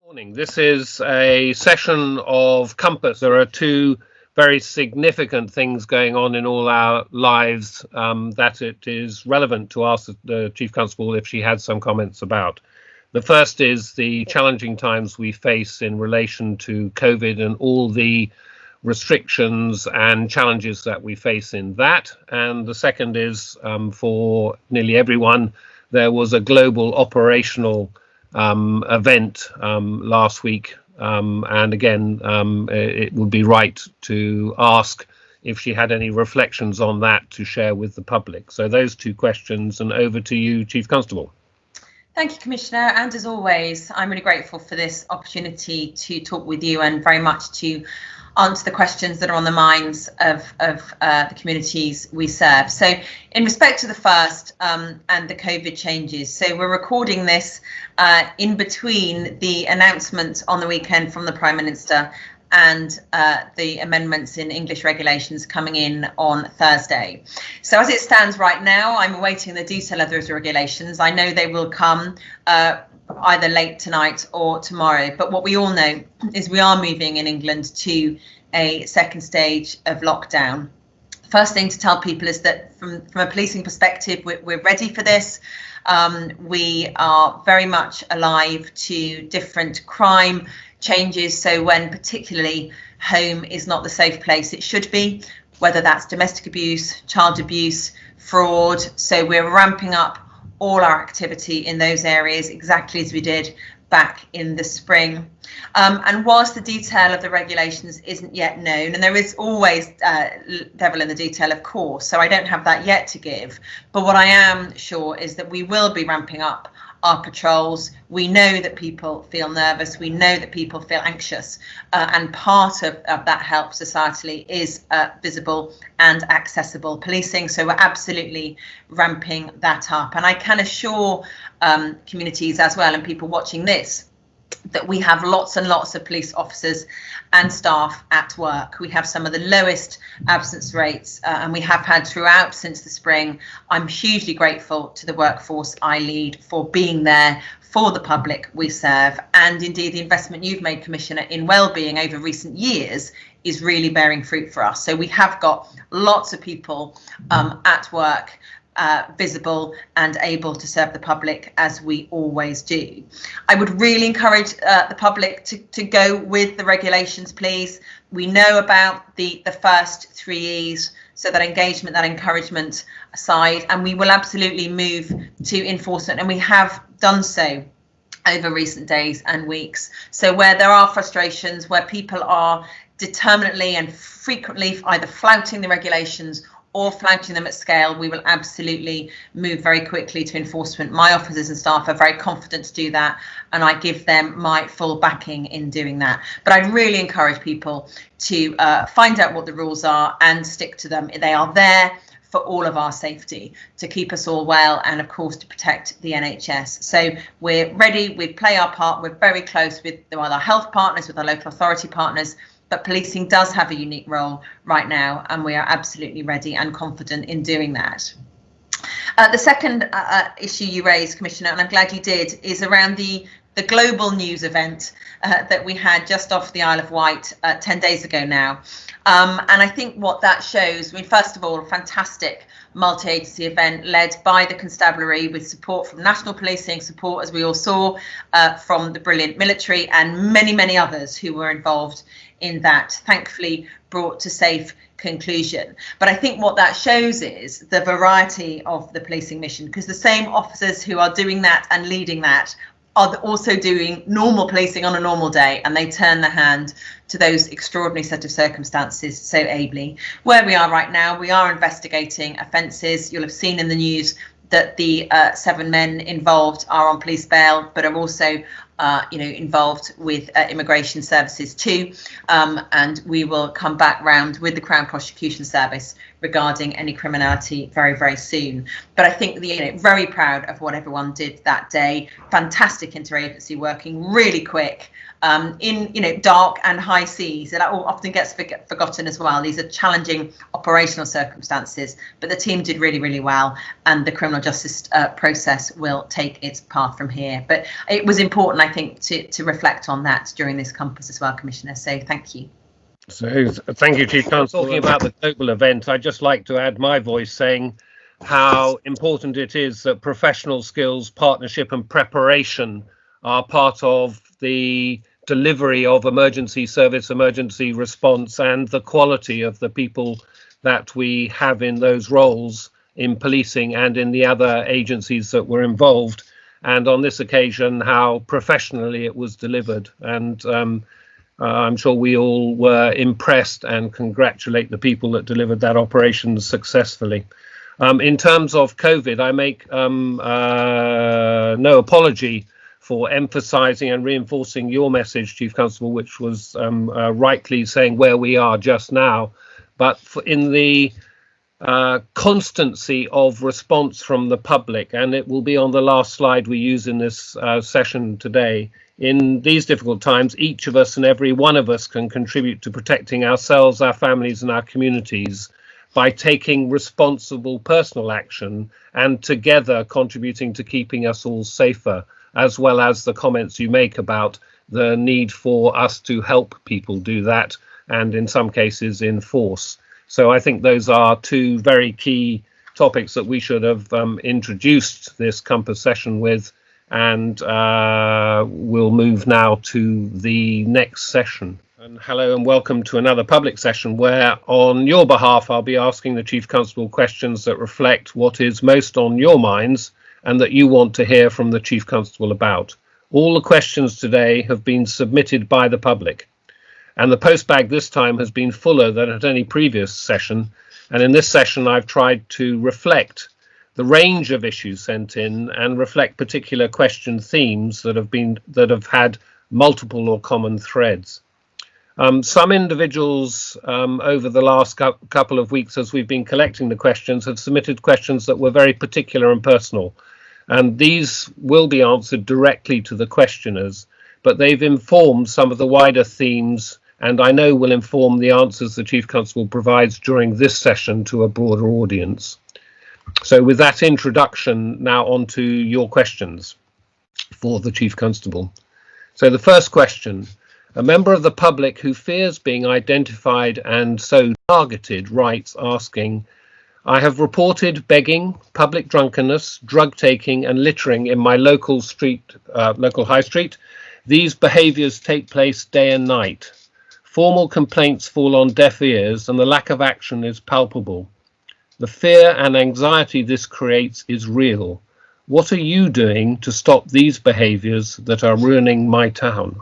Morning. This is a session of Compass. There are two very significant things going on in all our lives that it is relevant to ask the Chief Constable if she had some comments about. The first is the challenging times we face in relation to COVID and all the restrictions and challenges that we face in that. And the second is for nearly everyone, there was a global operational event last week, and again it would be right to ask if she had any reflections on that to share with the public. So those two questions, and over to you, Chief Constable. Thank you, Commissioner, and as always I'm really grateful for this opportunity to talk with you and very much to answer the questions that are on the minds of the communities we serve. So in respect to the first and the COVID changes, so we're recording this in between the announcement on the weekend from the Prime Minister and the amendments in English regulations coming in on Thursday. So as it stands right now, I'm awaiting the detail of those regulations. I know they will come either late tonight or tomorrow, but what we all know is we are moving in England to a second stage of lockdown. First thing to tell people is that from a policing perspective, we're ready for this. We are very much alive to different crime changes. So when particularly home is not the safe place it should be, whether that's domestic abuse, child abuse, fraud. So we're ramping up all our activity in those areas exactly as we did back in the spring. And whilst the detail of the regulations isn't yet known, and there is always devil in the detail, of course, so I don't have that yet to give, but what I am sure is that we will be ramping up our patrols. We know that people feel nervous, we know that people feel anxious, and part of that help societally is visible and accessible policing. So we're absolutely ramping that up. And I can assure communities as well and people watching this that we have lots and lots of police officers and staff at work. We have some of the lowest absence rates and we have had throughout since the spring. I'm hugely grateful to the workforce I lead for being there for the public we serve, and indeed the investment you've made, Commissioner, in wellbeing over recent years is really bearing fruit for us. So we have got lots of people at work, visible and able to serve the public as we always do. I would really encourage the public to go with the regulations, please. We know about the first 3 E's, so that engagement, that encouragement side, and we will absolutely move to enforcement, and we have done so over recent days and weeks. So where there are frustrations, where people are determinately and frequently either flouting the regulations or flouting them at scale, we will absolutely move very quickly to enforcement. My officers and staff are very confident to do that, and I give them my full backing in doing that. But I'd really encourage people to find out what the rules are and stick to them. They are there for all of our safety, to keep us all well, and of course to protect the NHS. So we're ready, we play our part, we're very close with our health partners, with our local authority partners, but policing does have a unique role right now, and we are absolutely ready and confident in doing that. The second issue you raised, Commissioner, and I'm glad you did, is around the global news event that we had just off the Isle of Wight 10 days ago now. And I think what that shows, I mean, first of all, a fantastic multi-agency event led by the Constabulary with support from national policing, support, as we all saw, from the brilliant military and many, many others who were involved in that, thankfully brought to safe conclusion. But I think what that shows is the variety of the policing mission, because the same officers who are doing that and leading that are also doing normal policing on a normal day, and they turn their hand to those extraordinary set of circumstances so ably. Where we are right now, we are investigating offences. You'll have seen in the news that the 7 men involved are on police bail, but are also involved with immigration services too, and we will come back round with the Crown Prosecution Service regarding any criminality very, very soon. But I think very proud of what everyone did that day. Fantastic interagency working really quick, in dark and high seas. That often gets forgotten as well. These are challenging operational circumstances, but the team did really, really well, and the criminal justice process will take its path from here. But it was important, I think, to reflect on that during this Compass as well, Commissioner. So thank you. So thank you, Chief Constable. Talking about the global event, I'd just like to add my voice saying how important it is that professional skills, partnership and preparation are part of the delivery of emergency service, emergency response, and the quality of the people that we have in those roles in policing and in the other agencies that were involved. And on this occasion, how professionally it was delivered. And I'm sure we all were impressed and congratulate the people that delivered that operation successfully. In terms of COVID, I make no apology for emphasising and reinforcing your message, Chief Constable, which was rightly saying where we are just now. But in the constancy of response from the public, and it will be on the last slide we use in this session today, in these difficult times, each of us and every one of us can contribute to protecting ourselves, our families and our communities by taking responsible personal action and together contributing to keeping us all safer, as well as the comments you make about the need for us to help people do that, and in some cases enforce. So I think those are two very key topics that we should have introduced this Compass session with, and we'll move now to the next session. And hello and welcome to another public session where on your behalf I'll be asking the Chief Constable questions that reflect what is most on your minds and that you want to hear from the Chief Constable about. All the questions today have been submitted by the public, and the postbag this time has been fuller than at any previous session, and in this session I've tried to reflect the range of issues sent in and reflect particular question themes that have had multiple or common threads. Some individuals over the last couple of weeks, as we've been collecting the questions, have submitted questions that were very particular and personal, and these will be answered directly to the questioners, but they've informed some of the wider themes, and I know will inform the answers the Chief Constable provides during this session to a broader audience. So with that introduction, now on to your questions for the Chief Constable. So the first question: a member of the public who fears being identified and so targeted writes asking, I have reported begging, public drunkenness, drug taking and littering in my local high street. These behaviours take place day and night. Formal complaints fall on deaf ears and the lack of action is palpable. The fear and anxiety this creates is real. What are you doing to stop these behaviours that are ruining my town?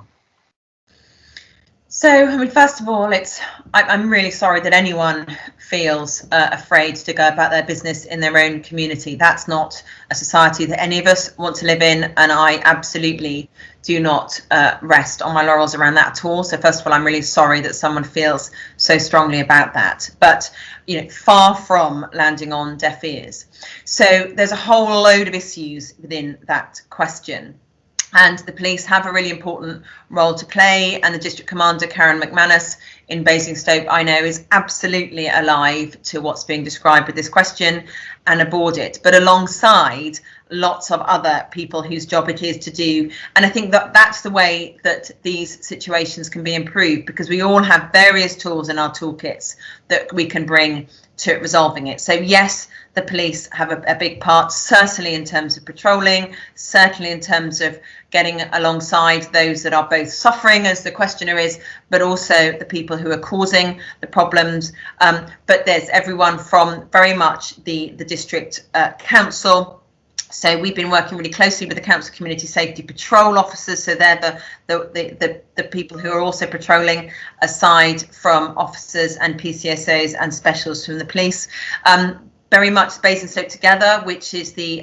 So, I mean, first of all, I'm really sorry that anyone feels afraid to go about their business in their own community. That's not a society that any of us want to live in, and I absolutely do not rest on my laurels around that at all. So first of all, I'm really sorry that someone feels so strongly about that, but far from landing on deaf ears. So there's a whole load of issues within that question. And the police have a really important role to play, and the District Commander, Karen McManus in Basingstoke, I know, is absolutely alive to what's being described with this question and aboard it, but alongside lots of other people whose job it is to do. And I think that that's the way that these situations can be improved, because we all have various tools in our toolkits that we can bring to resolving it. So yes, the police have a big part, certainly in terms of patrolling, certainly in terms of getting alongside those that are both suffering, as the questioner is, but also the people who are causing the problems. But there's everyone from very much the district council. So we've been working really closely with the Council Community Safety Patrol officers. So they're the people who are also patrolling, aside from officers and PCSOs and specials from the police. very much Basingstoke Together, which is they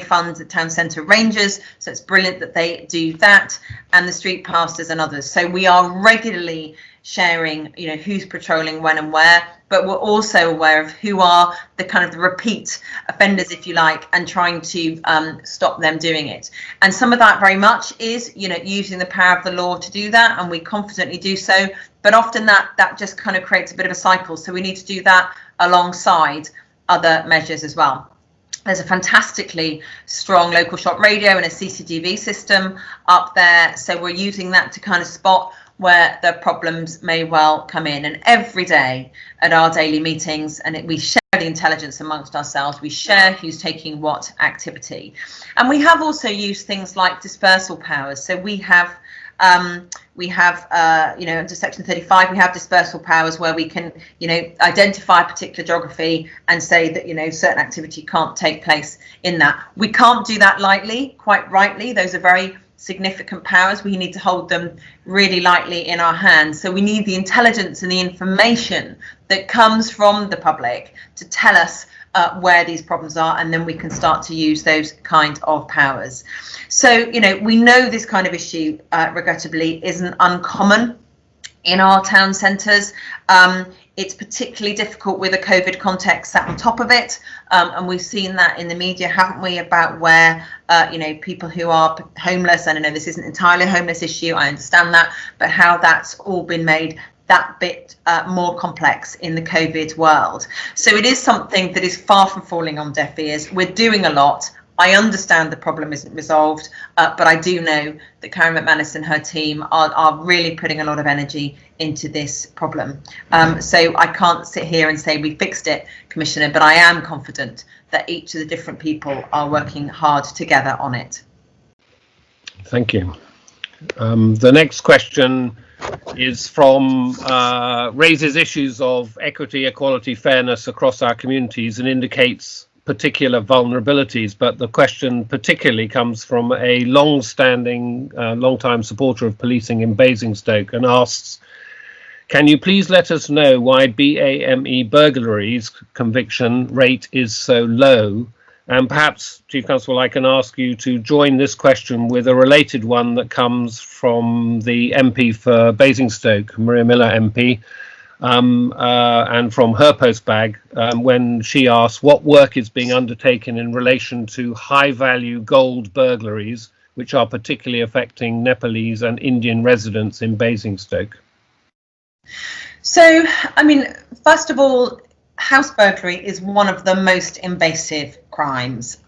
fund the town centre rangers, so it's brilliant that they do that, and the street pastors and others. So we are regularly sharing, who's patrolling when and where, but we're also aware of who are the kind of the repeat offenders, if you like, and trying to stop them doing it. And some of that very much is, using the power of the law to do that, and we confidently do so. But often that just kind of creates a bit of a cycle. So we need to do that alongside other measures as well. There's a fantastically strong local shop radio and a CCTV system up there. So we're using that to kind of spot where the problems may well come in. And every day at our daily meetings, we share the intelligence amongst ourselves, we share who's taking what activity. And we have also used things like dispersal powers. So we have under section 35, we have dispersal powers where we can, identify a particular geography and say that, certain activity can't take place in that. We can't do that lightly, quite rightly. Those are very significant powers. We need to hold them really lightly in our hands. So we need the intelligence and the information that comes from the public to tell us where these problems are, and then we can start to use those kind of powers. So, we know this kind of issue, regrettably, isn't uncommon in our town centres. It's particularly difficult with a COVID context sat on top of it, and we've seen that in the media, haven't we, about where people who are homeless, and I know this isn't entirely a homeless issue, I understand that, but how that's all been made that bit more complex in the COVID world. So it is something that is far from falling on deaf ears. We're doing a lot. I understand the problem isn't resolved, but I do know that Karen McManus and her team are really putting a lot of energy into this problem. So I can't sit here and say we fixed it, Commissioner, but I am confident that each of the different people are working hard together on it. Thank you. The next question is raises issues of equity, equality, fairness across our communities and indicates particular vulnerabilities, but the question particularly comes from a long-standing, long-time supporter of policing in Basingstoke and asks, can you please let us know why BAME burglaries conviction rate is so low? And perhaps, Chief Constable, I can ask you to join this question with a related one that comes from the MP for Basingstoke, Maria Miller MP, and from her postbag, when she asks what work is being undertaken in relation to high-value gold burglaries, which are particularly affecting Nepalese and Indian residents in Basingstoke. So, first of all, house burglary is one of the most invasive crimes.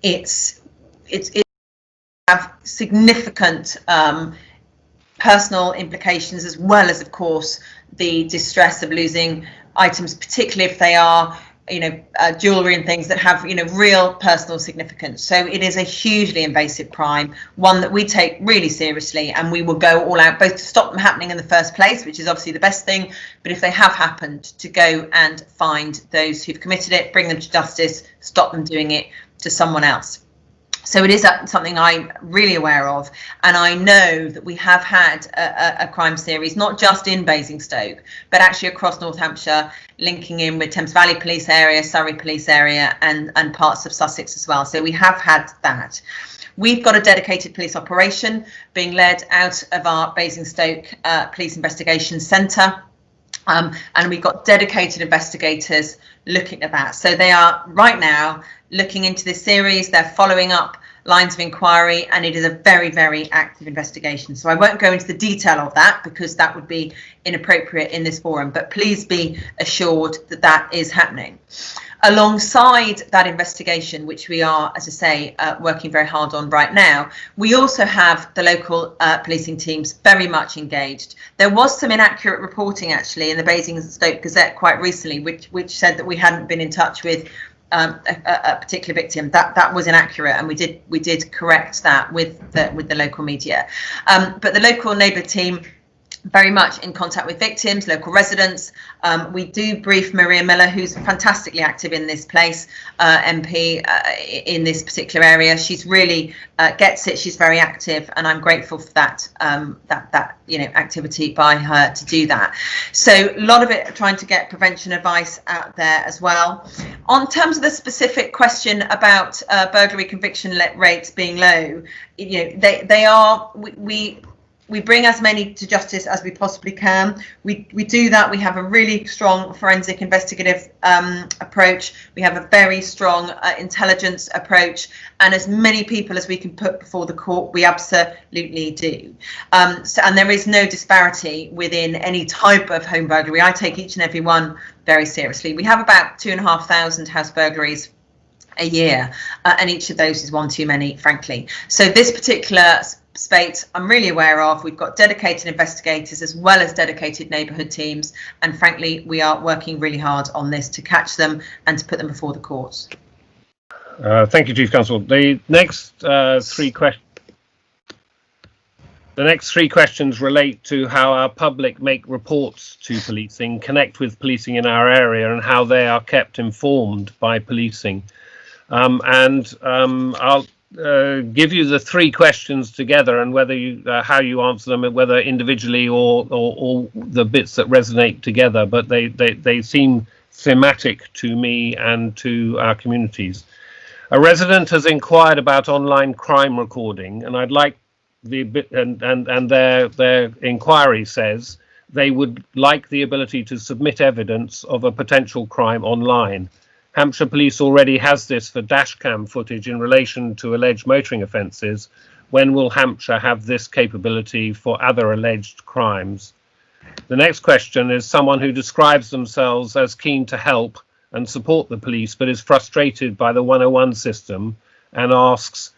It's have significant personal implications, as well as, of course, the distress of losing items, particularly if they are, jewellery and things that have, real personal significance. So it is a hugely invasive crime, one that we take really seriously, and we will go all out both to stop them happening in the first place, which is obviously the best thing, but if they have happened, to go and find those who've committed it, bring them to justice, stop them doing it to someone else. So it is something I'm really aware of, and I know that we have had a crime series, not just in Basingstoke, but actually across North Hampshire, linking in with Thames Valley Police Area, Surrey Police Area, and parts of Sussex as well. So we have had that. We've got a dedicated police operation being led out of our Basingstoke Police Investigation Centre. And we've got dedicated investigators looking at that. So they are right now looking into this series. They're following up lines of inquiry, and it is a very, very active investigation. So I won't go into the detail of that because that would be inappropriate in this forum, but please be assured that that is happening. Alongside that investigation, which we are, as I say, working very hard on right now, we also have the local policing teams very much engaged. There was some inaccurate reporting actually in the Basingstoke Gazette quite recently, which said that we hadn't been in touch with a particular victim. That was inaccurate, and we did correct that with the local media. But the local neighbour team very much in contact with victims, local residents. We do brief Maria Miller, who's fantastically active in this place, MP in this particular area. She's really gets it. She's very active, and I'm grateful for that activity by her to do that. So a lot of it trying to get prevention advice out there as well. On terms of the specific question about burglary conviction rates being low, they are. We bring as many to justice as we possibly can. We do that. We have a really strong forensic investigative approach. We have a very strong intelligence approach, and as many people as we can put before the court, we absolutely do. And there is no disparity within any type of home burglary. I take each and every one very seriously. We have about 2,500 house burglaries a year, and each of those is one too many, frankly. So this particular spate I'm really aware of. We've got dedicated investigators as well as dedicated neighbourhood teams, and frankly we are working really hard on this to catch them and to put them before the courts. Thank you, Chief Constable. The next three questions relate to how our public make reports to policing, connect with policing in our area, and how they are kept informed by policing. I'll give you the three questions together, and whether how you answer them, whether individually or the bits that resonate together, but they seem thematic to me and to our communities. A resident has inquired about online crime recording, and I'd like their inquiry says they would like the ability to submit evidence of a potential crime online. Hampshire Police already has this for dashcam footage in relation to alleged motoring offences. When will Hampshire have this capability for other alleged crimes? The next question is someone who describes themselves as keen to help and support the police, but is frustrated by the 101 system, and asks,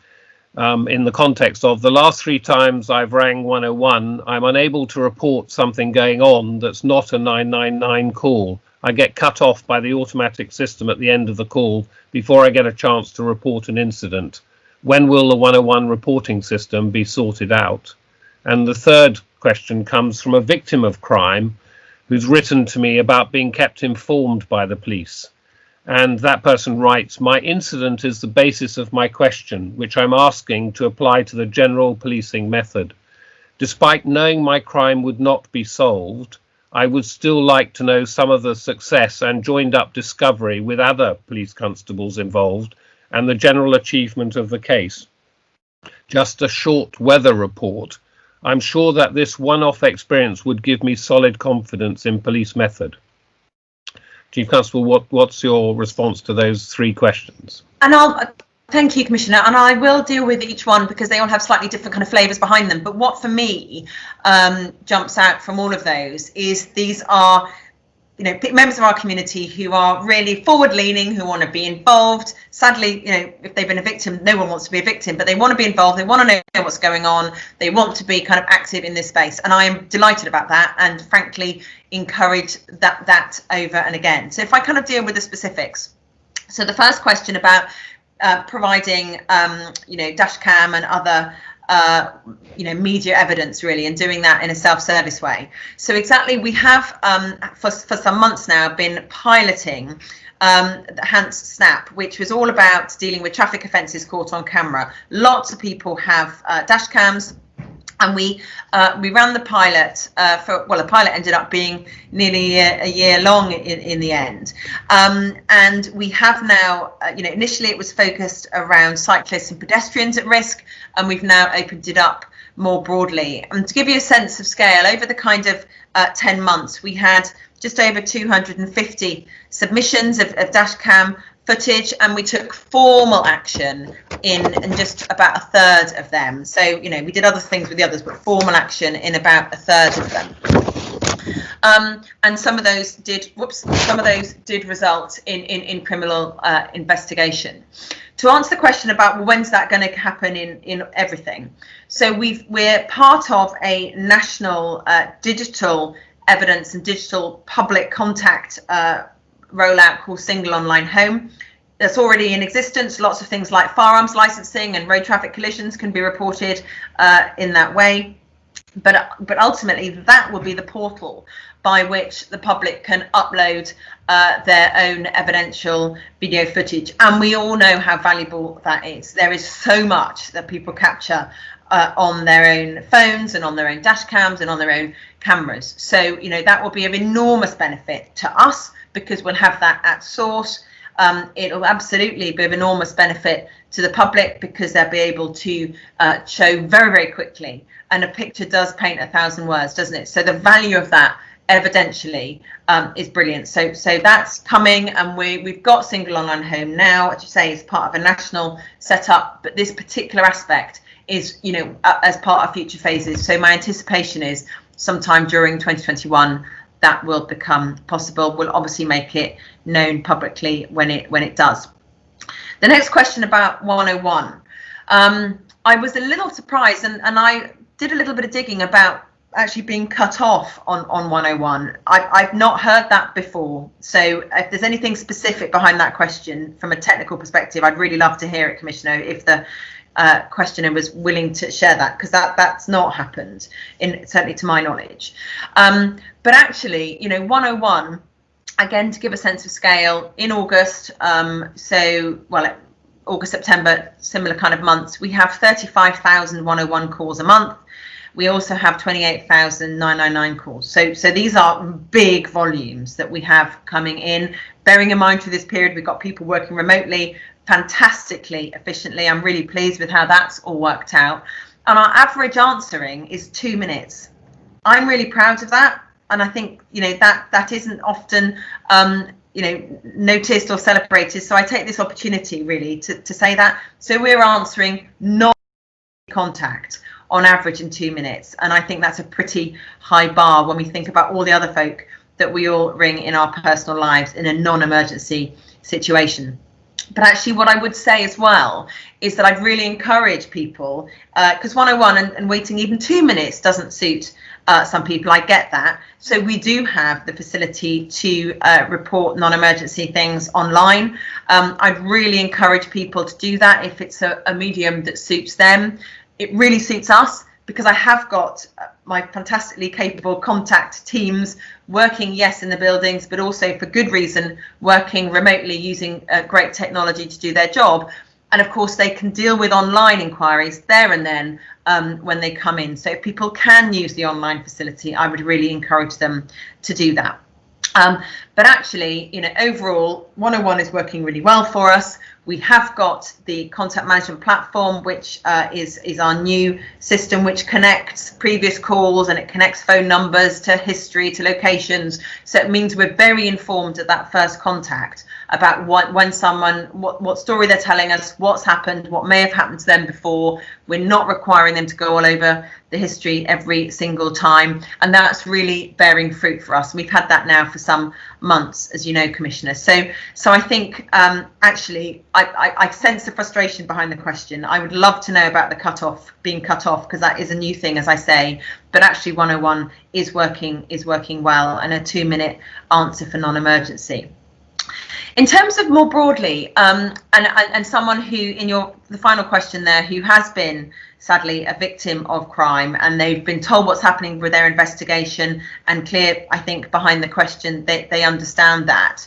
in the context of the last 3 times I've rang 101, I'm unable to report something going on that's not a 999 call. I get cut off by the automatic system at the end of the call before I get a chance to report an incident. When will the 101 reporting system be sorted out? And the third question comes from a victim of crime who's written to me about being kept informed by the police. And that person writes, my incident is the basis of my question, which I'm asking to apply to the general policing method. Despite knowing my crime would not be solved, I would still like to know some of the success and joined up discovery with other police constables involved and the general achievement of the case. Just a short weather report. I'm sure that this one-off experience would give me solid confidence in police method. Chief Constable, what's your response to those three questions? And thank you, Commissioner, and I will deal with each one because they all have slightly different kind of flavours behind them. But what for me jumps out from all of those is these are, members of our community who are really forward-leaning, who want to be involved. Sadly, if they've been a victim, no one wants to be a victim, but they want to be involved. They want to know what's going on. They want to be kind of active in this space, and I am delighted about that. And frankly, encourage that over and again. So if I kind of deal with the specifics. So the first question about providing dash cam and other media evidence, really, and doing that in a self-service way. So exactly, we have for some months now been piloting the Hans Snap, which was all about dealing with traffic offences caught on camera. Lots of people have dash cams, and we ran the pilot the pilot ended up being nearly a year long in the end. And we have now, initially it was focused around cyclists and pedestrians at risk, and we've now opened it up more broadly. And to give you a sense of scale, over the kind of 10 months, we had just over 250 submissions of dashcam footage, and we took formal action in just about a third of them. So, we did other things with the others, but formal action in about a third of them. And some of those did result in criminal investigation. To answer the question about when's that going to happen in everything, so we're part of a national digital evidence and digital public contact rollout called Single Online Home. That's already in existence. Lots of things like firearms licensing and road traffic collisions can be reported in that way. But ultimately, that will be the portal by which the public can upload their own evidential video footage. And we all know how valuable that is. There is so much that people capture on their own phones and on their own dash cams and on their own cameras. So, that will be of enormous benefit to us because we'll have that at source. It'll absolutely be of enormous benefit to the public because they'll be able to show very, very quickly. And a picture does paint 1,000 words, doesn't it? So the value of that evidentially is brilliant. So that's coming, and we've got single online home now, as you say, is part of a national setup. But this particular aspect is, as part of future phases. So my anticipation is sometime during 2021 that will become possible. We'll obviously make it known publicly when it does. The next question about 101. I was a little surprised, and I did a little bit of digging about actually being cut off on 101. I've not heard that before. So if there's anything specific behind that question from a technical perspective, I'd really love to hear it, Commissioner, if the questioner was willing to share that, because that's not happened, certainly to my knowledge. But actually, 101, again, to give a sense of scale, in August, August, September, similar kind of months, we have 35,000 101 calls a month. We also have 28,999 calls. So these are big volumes that we have coming in. Bearing in mind through this period, we've got people working remotely fantastically efficiently. I'm really pleased with how that's all worked out. And our average answering is 2 minutes. I'm really proud of that. And I think, that isn't often, noticed or celebrated. So I take this opportunity really to say that. So we're answering non-contact on average in 2 minutes. And I think that's a pretty high bar when we think about all the other folk that we all ring in our personal lives in a non-emergency situation. But actually what I would say as well is that I'd really encourage people, because 101 and waiting even 2 minutes doesn't suit some people, I get that. So we do have the facility to report non-emergency things online. I'd really encourage people to do that if it's a medium that suits them. It really suits us because I have got my fantastically capable contact teams working, yes, in the buildings, but also for good reason, working remotely using great technology to do their job. And of course, they can deal with online inquiries there and then when they come in. So if people can use the online facility, I would really encourage them to do that. But actually, overall, 101 is working really well for us. We have got the contact management platform, which is our new system, which connects previous calls and it connects phone numbers to history, to locations. So it means we're very informed at that first contact about what story they're telling us, what's happened, what may have happened to them before. We're not requiring them to go all over the history every single time. And that's really bearing fruit for us. And we've had that now for some months, as you know, Commissioner. So I think actually I sense the frustration behind the question. I would love to know about the being cut off, because that is a new thing, as I say. But actually 101 is working well, and a 2 minute answer for non-emergency. In terms of more broadly, and someone who, in the final question there, who has been sadly a victim of crime, and they've been told what's happening with their investigation, and clear, I think, behind the question they understand that.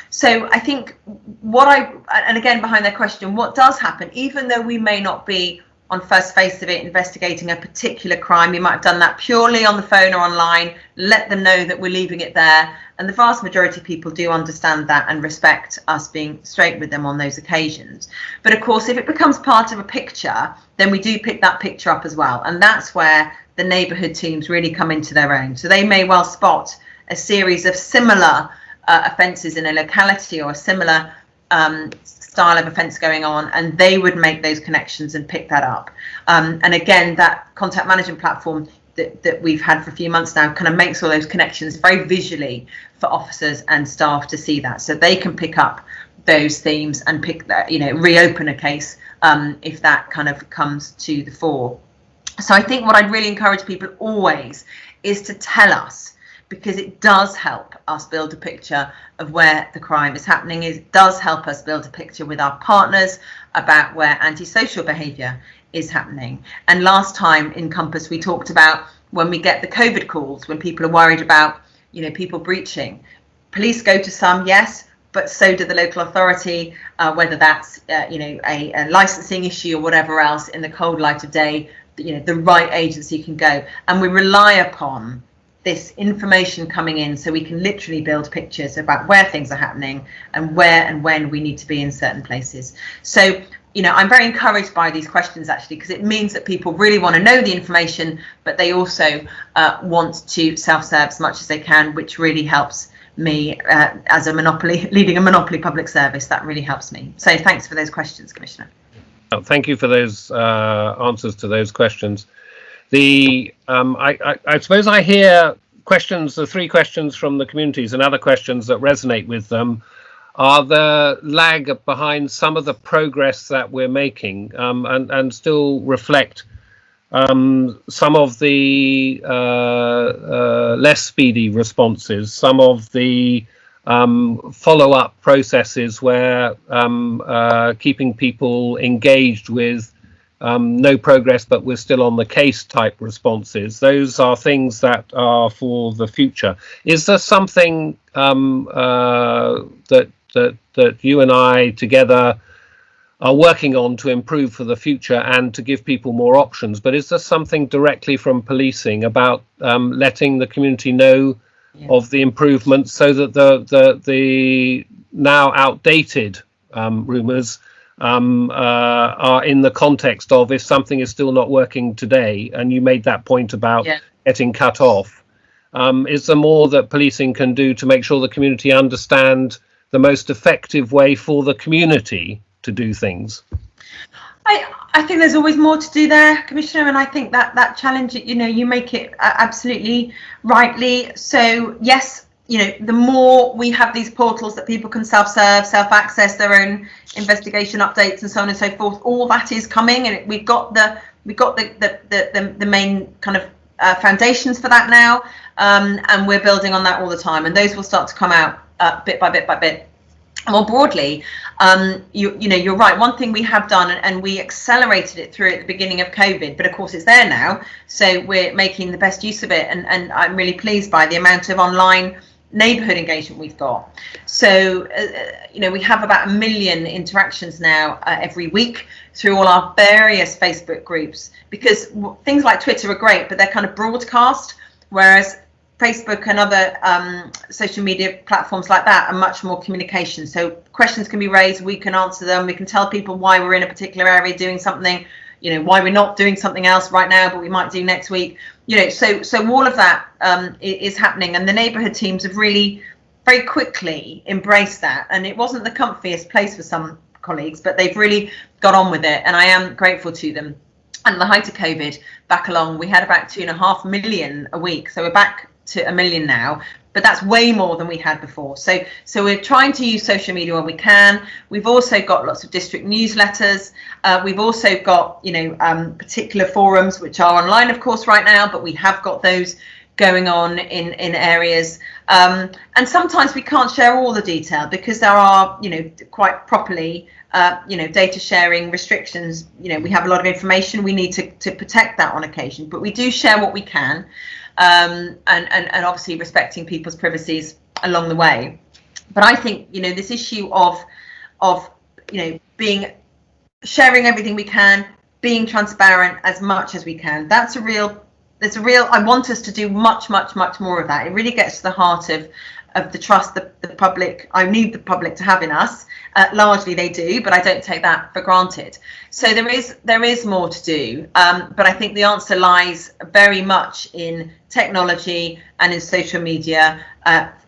So I think and again behind their question, what does happen, even though we may not be on first face of it investigating a particular crime, we might have done that purely on the phone or online, let them know that we're leaving it there. And the vast majority of people do understand that and respect us being straight with them on those occasions. But of course, if it becomes part of a picture, then we do pick that picture up as well. And that's where the neighbourhood teams really come into their own. So they may well spot a series of similar offences in a locality, or a similar style of offence going on, and they would make those connections and pick that up. And again, that contact management platform that we've had for a few months now kind of makes all those connections very visually for officers and staff to see that, so they can pick up those themes and pick that, reopen a case if that kind of comes to the fore. So I think what I'd really encourage people always is to tell us, because it does help us build a picture of where the crime is happening. It does help us build a picture with our partners about where antisocial behaviour is happening. And last time in Compass, we talked about when we get the COVID calls, when people are worried about, people breaching. Police go to some, yes, but so do the local authority, whether that's, a licensing issue or whatever else. In the cold light of day, the right agency can go. And we rely upon this information coming in so we can literally build pictures about where things are happening and where and when we need to be in certain places. So, I'm very encouraged by these questions, actually, because it means that people really want to know the information, but they also want to self-serve as much as they can, which really helps me as leading a monopoly public service. That really helps me. So thanks for those questions, Commissioner. Thank you for those answers to those questions. I suppose I hear questions, the three questions from the communities and other questions that resonate with them are the lag behind some of the progress that we're making, and still reflect some of the less speedy responses, some of the follow-up processes where keeping people engaged with no progress, but we're still on the case type responses. Those are things that are for the future. Is there something that you and I together are working on to improve for the future and to give people more options? But is there something directly from policing about letting the community know of the improvements so that the now outdated rumours are in the context of if something is still not working today? And you made that point about getting cut off. Is there more that policing can do to make sure the community understand the most effective way for the community to do things? I think there's always more to do there, Commissioner, and I think that challenge, you make it absolutely rightly. So yes, the more we have these portals that people can self-serve, self-access their own investigation updates and so on and so forth, all that is coming, and we've got the main kind of foundations for that now, and we're building on that all the time, and those will start to come out bit by bit by bit. More broadly, you're right. One thing we have done, and we accelerated it through at the beginning of COVID, but of course it's there now, so we're making the best use of it, and I'm really pleased by the amount of online neighbourhood engagement we've got. So we have about 1 million interactions now every week through all our various Facebook groups, because things like Twitter are great, but they're kind of broadcast, whereas Facebook and other social media platforms like that are much more communication. So questions can be raised, we can answer them, we can tell people why we're in a particular area doing something, why we're not doing something else right now, but we might do next week. So all of that is happening, and the neighbourhood teams have really very quickly embraced that. And it wasn't the comfiest place for some colleagues, but they've really got on with it, and I am grateful to them. And at the height of COVID, back along, we had about 2.5 million a week. So we're back to 1 million now, but that's way more than we had before. So we're trying to use social media when we can. We've also got lots of district newsletters. We've also got, particular forums which are online, of course, right now, but we have got those going on in areas. And sometimes we can't share all the detail because there are, quite properly, data sharing restrictions. We have a lot of information. We need to protect that on occasion, but we do share what we can. And obviously respecting people's privacies along the way. But I think this issue of sharing everything we can, being transparent as much as we can, there's a real I want us to do much more of that. It really gets to the heart of the trust the public, I need the public to have in us. Largely they do, but I don't take that for granted. So there is more to do, but I think the answer lies very much in technology and in social media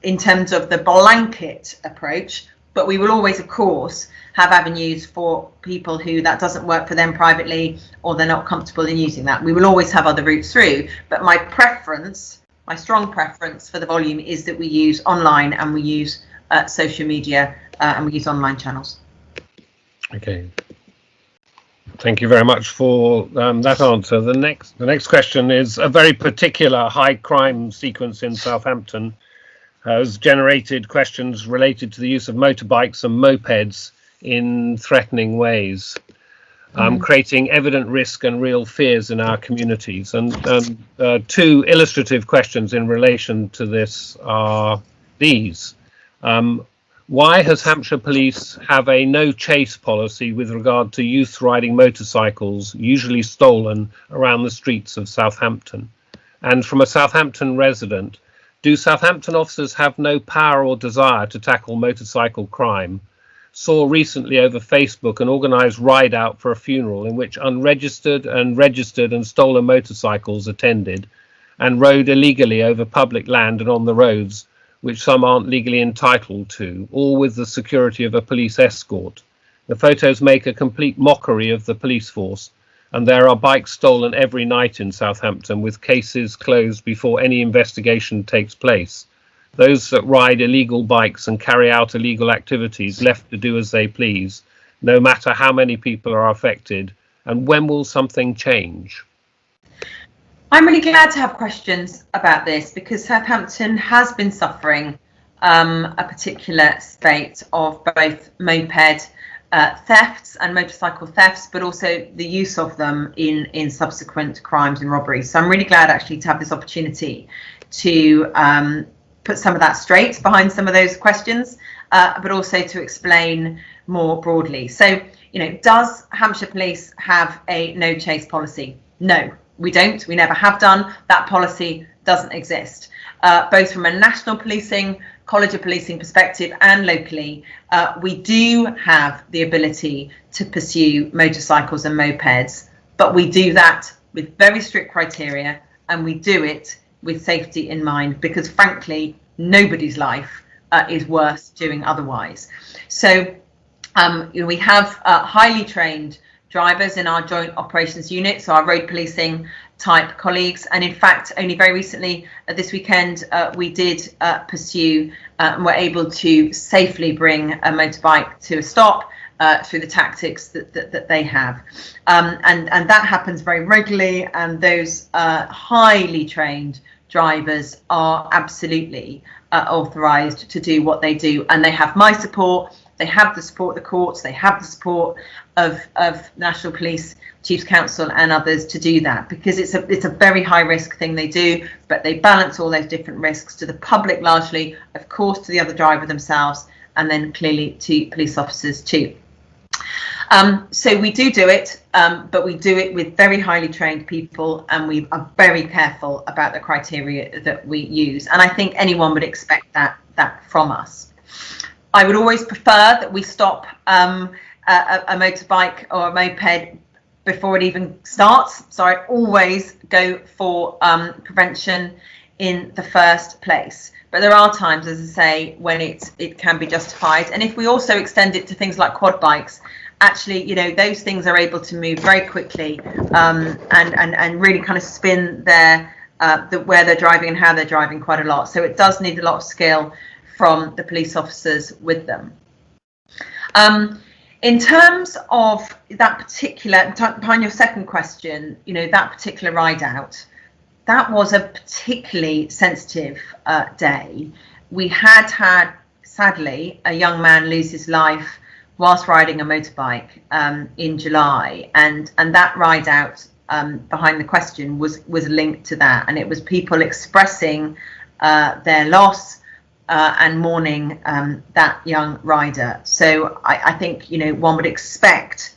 in terms of the blanket approach. But we will always, of course, have avenues for people who that doesn't work for them privately, or they're not comfortable in using that. We will always have other routes through, but my strong preference for the volume is that we use online, and we use social media, and we use online channels. Okay. Thank you very much for that answer. The next question is a very particular high crime sequence in Southampton has generated questions related to the use of motorbikes and mopeds in threatening ways. creating evident risk and real fears in our communities. And two illustrative questions in relation to this are these. Why has Hampshire Police have a no chase policy with regard to youth riding motorcycles, usually stolen, around the streets of Southampton? And from a Southampton resident, do Southampton officers have no power or desire to tackle motorcycle crime? Saw recently over Facebook an organised ride out for a funeral in which unregistered and registered and stolen motorcycles attended and rode illegally over public land and on the roads, which some aren't legally entitled to, all with the security of a police escort. The photos make a complete mockery of the police force, and there are bikes stolen every night in Southampton, with cases closed before any investigation takes place. Those that ride illegal bikes and carry out illegal activities left to do as they please, no matter how many people are affected. And when will something change? I'm really glad to have questions about this, because Southampton has been suffering a particular spate of both moped thefts and motorcycle thefts, but also the use of them in subsequent crimes and robberies. So I'm really glad actually to have this opportunity to put some of that straight behind some of those questions, but also to explain more broadly. So, does Hampshire Police have a no chase policy? No, we don't. We never have done. That policy doesn't exist. Both from a national policing, College of Policing perspective and locally, we do have the ability to pursue motorcycles and mopeds, but we do that with very strict criteria, and we do it with safety in mind, because frankly, nobody's life is worth doing otherwise. So we have highly trained drivers in our joint operations unit, so our road policing type colleagues, and in fact only very recently this weekend we did pursue and were able to safely bring a motorbike to a stop through the tactics that they have, and that happens very regularly, and those highly trained drivers are absolutely authorised to do what they do, and they have my support. They have the support of the courts, they have the support of National Police Chiefs Council and others to do that, because it's a very high risk thing they do, but they balance all those different risks to the public largely, of course to the other driver themselves, and then clearly to police officers too. So we do it, but we do it with very highly trained people, and we are very careful about the criteria that we use, and I think anyone would expect that from us. I would always prefer that we stop a motorbike or a moped before it even starts. So I always go for prevention in the first place. But there are times, as I say, when it can be justified. And if we also extend it to things like quad bikes, actually, those things are able to move very quickly and really kind of spin where they're driving and how they're driving quite a lot. So it does need a lot of skill from the police officers with them. In terms of that particular, behind your second question, that particular ride out, that was a particularly sensitive day. We had sadly a young man lose his life whilst riding a motorbike in July, and that ride out behind the question was linked to that, and it was people expressing their loss and mourning that young rider. So I think one would expect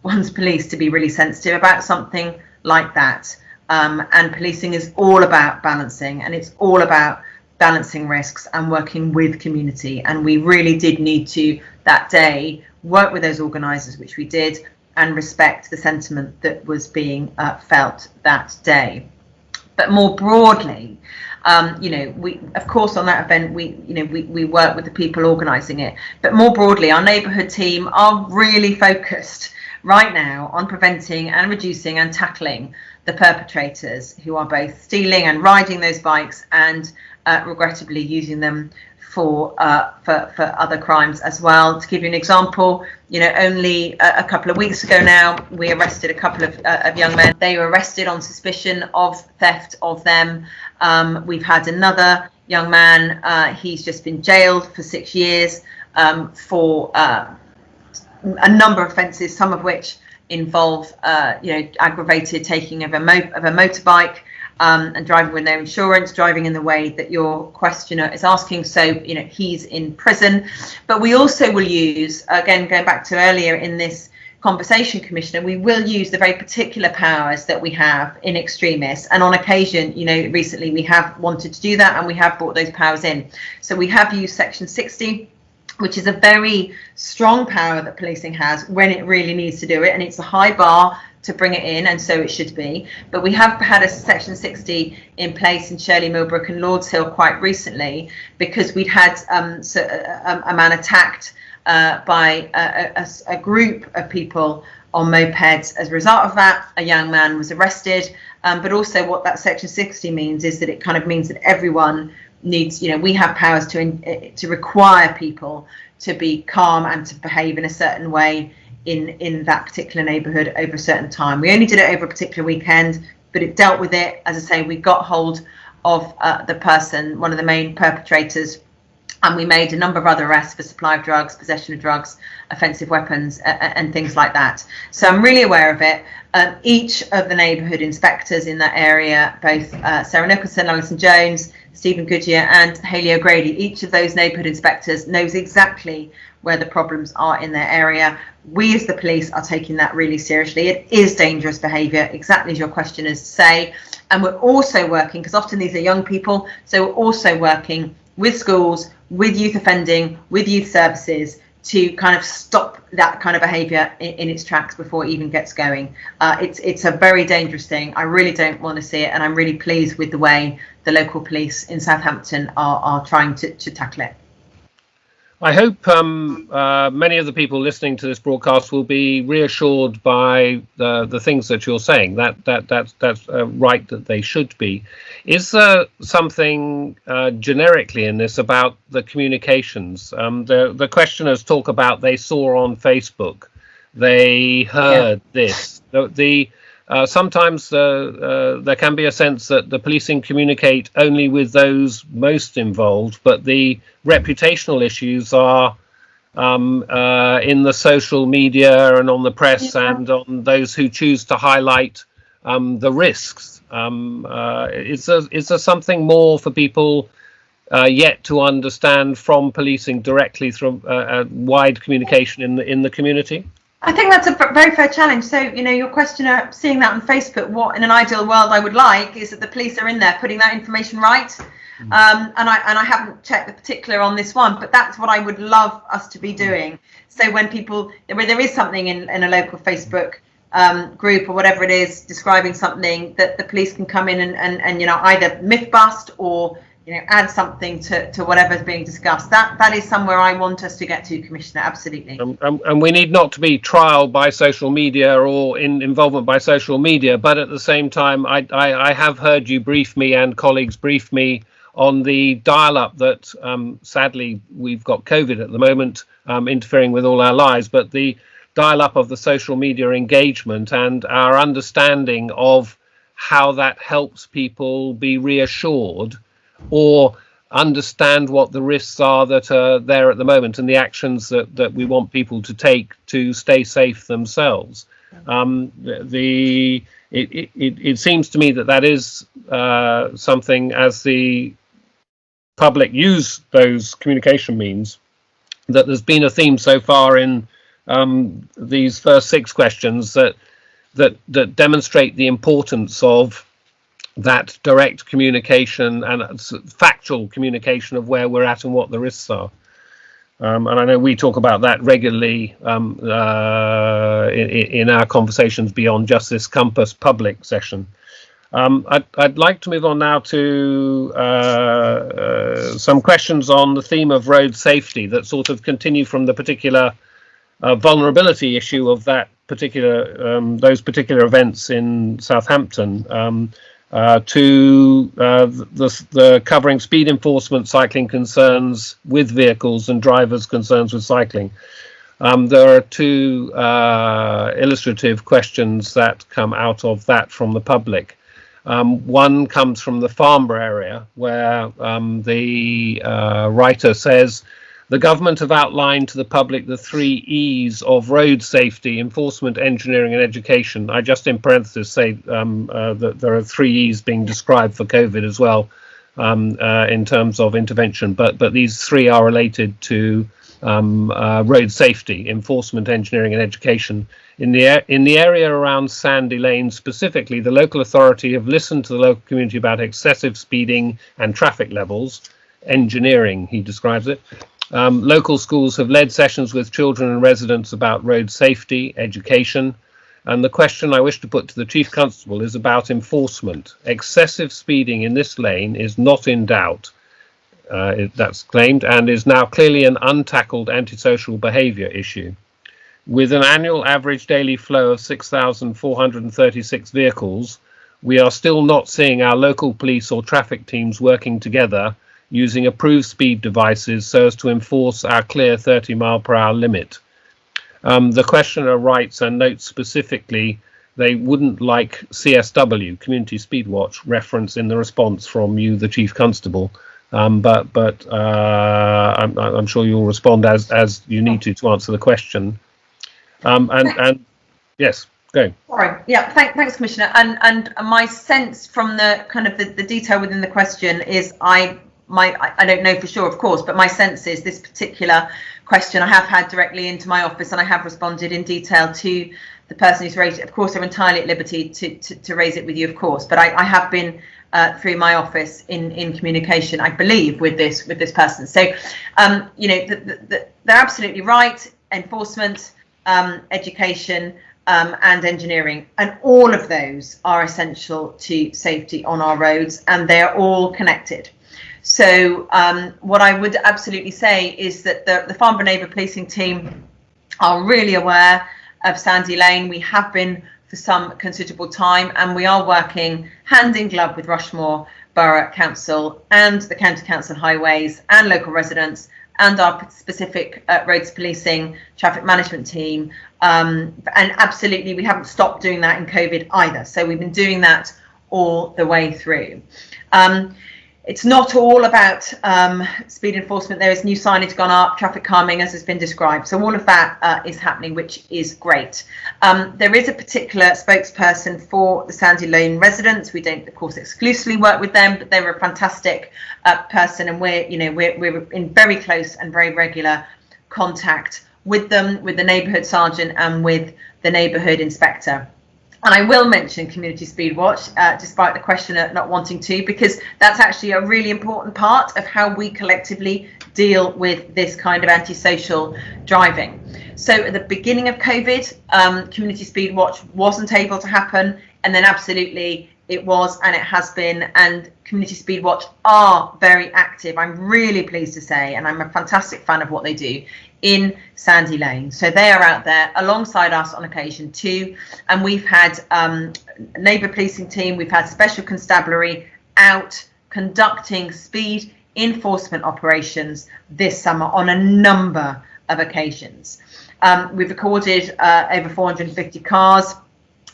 one's police to be really sensitive about something like that, and policing is all about balancing, and it's all about balancing risks and working with community, and we really did need to that day work with those organisers, which we did, and respect the sentiment that was being felt that day. But more broadly, we, of course, on that event, we work with the people organising it. But more broadly, our neighbourhood team are really focused right now on preventing and reducing and tackling the perpetrators who are both stealing and riding those bikes, and regrettably using them for other crimes as well. To give you an example, only a couple of weeks ago now, we arrested a couple of young men. They were arrested on suspicion of theft of them. We've had another young man, he's just been jailed for 6 years for a number of offences, some of which involve, aggravated taking of a motorbike, and driving with no insurance, driving in the way that your questioner is asking. So, he's in prison. But we also will use, again, going back to earlier in this conversation, Commissioner, we will use the very particular powers that we have in extremis. And on occasion, recently we have wanted to do that, and we have brought those powers in. So we have used Section 60, which is a very strong power that policing has when it really needs to do it. And it's a high bar to bring it in, and so it should be. But we have had a Section 60 in place in Shirley, Millbrook and Lords Hill quite recently, because we'd had a man attacked by a group of people on mopeds. As a result of that, a young man was arrested. But also what that Section 60 means is that it kind of means that everyone needs, we have powers to require people to be calm and to behave in a certain way in that particular neighbourhood over a certain time. We only did it over a particular weekend, but it dealt with it. As I say, we got hold of the person, one of the main perpetrators, and we made a number of other arrests for supply of drugs, possession of drugs, offensive weapons, and things like that. So I'm really aware of it. Each of the neighbourhood inspectors in that area, both Sarah Nicholson, Alison Jones, Stephen Goodyear and Hayley O'Grady, each of those neighbourhood inspectors knows exactly where the problems are in their area. We as the police are taking that really seriously. It is dangerous behaviour, exactly as your questioners say. And we're also working, because often these are young people, so we're also working with schools, with youth offending, with youth services to kind of stop that kind of behaviour in its tracks before it even gets going. It's a very dangerous thing. I really don't want to see it, and I'm really pleased with the way the local police in Southampton are trying to tackle it. I hope many of the people listening to this broadcast will be reassured by the things that you're saying. That's right that they should be. Is there something generically in this about the communications? The questioners talk about they saw on Facebook, they heard this. Sometimes there can be a sense that the policing communicate only with those most involved, but the reputational issues are in the social media and on the press and on those who choose to highlight the risks. Is there something more for people yet to understand from policing directly through wide communication in the community? I think that's a very fair challenge. So, your questioner, seeing that on Facebook, what in an ideal world I would like is that the police are in there putting that information right. And I haven't checked the particular on this one, but that's what I would love us to be doing. So when there is something in a local Facebook group or whatever it is describing something, that the police can come in and either myth bust or add something to whatever's being discussed. That is somewhere I want us to get to, Commissioner, absolutely. And we need not to be trialed by social media or in involvement by social media, but at the same time, I have heard you brief me and colleagues brief me on the dial-up that sadly we've got COVID at the moment interfering with all our lives, but the dial-up of the social media engagement and our understanding of how that helps people be reassured or understand what the risks are that are there at the moment and the actions that we want people to take to stay safe themselves. It seems to me that is something, as the public use those communication means, that there's been a theme so far in these first 6 questions that demonstrate the importance of that direct communication and factual communication of where we're at and what the risks are. And I know we talk about that regularly in our conversations beyond just this Compass public session. I'd like to move on now to some questions on the theme of road safety that sort of continue from the particular vulnerability issue of that particular those particular events in Southampton. To the covering speed enforcement, cycling concerns with vehicles and drivers' concerns with cycling. There are 2 illustrative questions that come out of that from the public. One comes from the Farnborough area, where the writer says The government have outlined to the public the 3 E's of road safety, enforcement, engineering and education. I just in parentheses say that there are 3 E's being described for COVID as well in terms of intervention, but these 3 are related to road safety, enforcement, engineering and education. In the area around Sandy Lane specifically, the local authority have listened to the local community about excessive speeding and traffic levels. Engineering, he describes it. Local schools have led sessions with children and residents about road safety, education, and the question I wish to put to the Chief Constable is about enforcement. Excessive speeding in this lane is not in doubt, that's claimed, and is now clearly an untackled antisocial behaviour issue. With an annual average daily flow of 6,436 vehicles, we are still not seeing our local police or traffic teams working together using approved speed devices so as to enforce our clear 30-mile-per-hour limit. The questioner writes and notes specifically they wouldn't like CSW, Community Speed Watch, reference in the response from you, the Chief Constable, but I'm sure you'll respond as you need to answer the question. And yes, go. Sorry, yeah, thanks, Commissioner. And my sense from the kind of the detail within the question is I don't know for sure, of course, but my sense is this particular question I have had directly into my office, and I have responded in detail to the person who's raised it. Of course, they're entirely at liberty to raise it with you, of course, but I have been through my office in communication, I believe, with this person. So, you know, they're absolutely right. Enforcement, education, and engineering, and all of those are essential to safety on our roads, and they're all connected. So what I would absolutely say is that the Farnborough Neighbour Policing Team are really aware of Sandy Lane. We have been for some considerable time, and we are working hand in glove with Rushmore Borough Council and the County Council Highways and local residents and our specific roads policing traffic management team. And absolutely, we haven't stopped doing that in COVID either. So we've been doing that all the way through. It's not all about speed enforcement. There is new signage gone up, traffic calming, as has been described. So all of that is happening, which is great. There is a particular spokesperson for the Sandy Lane residents. We don't, of course, exclusively work with them, but they're a fantastic person, and we're in very close and very regular contact with them, with the neighbourhood sergeant and with the neighbourhood inspector. And I will mention Community Speed Watch, despite the questioner not wanting to, because that's actually a really important part of how we collectively deal with this kind of antisocial driving. So at the beginning of COVID, Community Speed Watch wasn't able to happen, and then absolutely it was, and it has been, and Community Speed Watch are very active, I'm really pleased to say, and I'm a fantastic fan of what they do in Sandy Lane. So they are out there alongside us on occasion too, and we've had neighbour policing team, we've had special constabulary out conducting speed enforcement operations this summer on a number of occasions. We've recorded over 450 cars.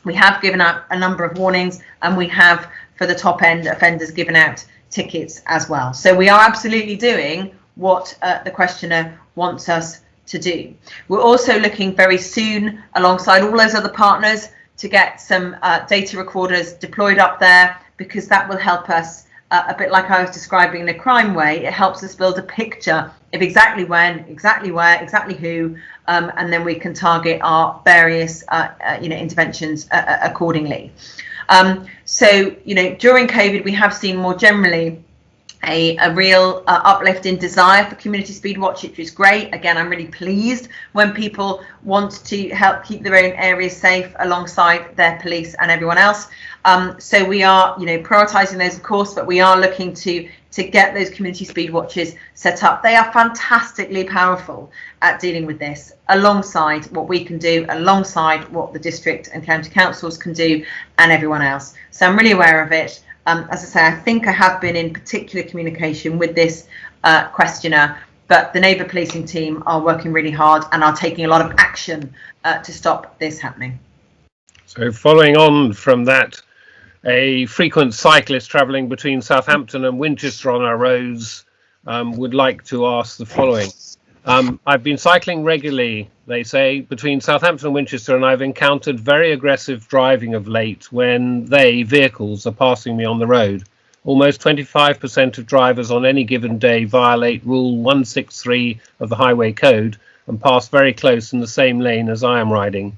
We have given out a number of warnings, and we have, for the top end offenders, given out tickets as well. So we are absolutely doing what the questioner wants us to do. We're also looking very soon, alongside all those other partners, to get some data recorders deployed up there, because that will help us, a bit like I was describing in a crime way, it helps us build a picture of exactly when, exactly where, exactly who, and then we can target our various interventions accordingly. So, you know, during COVID, we have seen more generally a real uplift in desire for Community Speed Watch, which is great. Again, I'm really pleased when people want to help keep their own areas safe alongside their police and everyone else. So we are, you know, prioritising those, of course, but we are looking to get those Community Speed Watches set up. They are fantastically powerful at dealing with this, alongside what we can do, alongside what the district and county councils can do, and everyone else. So I'm really aware of it. As I say, I think I have been in particular communication with this questioner, but the neighbour policing team are working really hard and are taking a lot of action to stop this happening. So following on from that, a frequent cyclist travelling between Southampton and Winchester on our roads would like to ask the following. I've been cycling regularly, they say, between Southampton and Winchester, and I've encountered very aggressive driving of late when vehicles are passing me on the road. Almost 25% of drivers on any given day violate Rule 163 of the Highway Code and pass very close in the same lane as I am riding.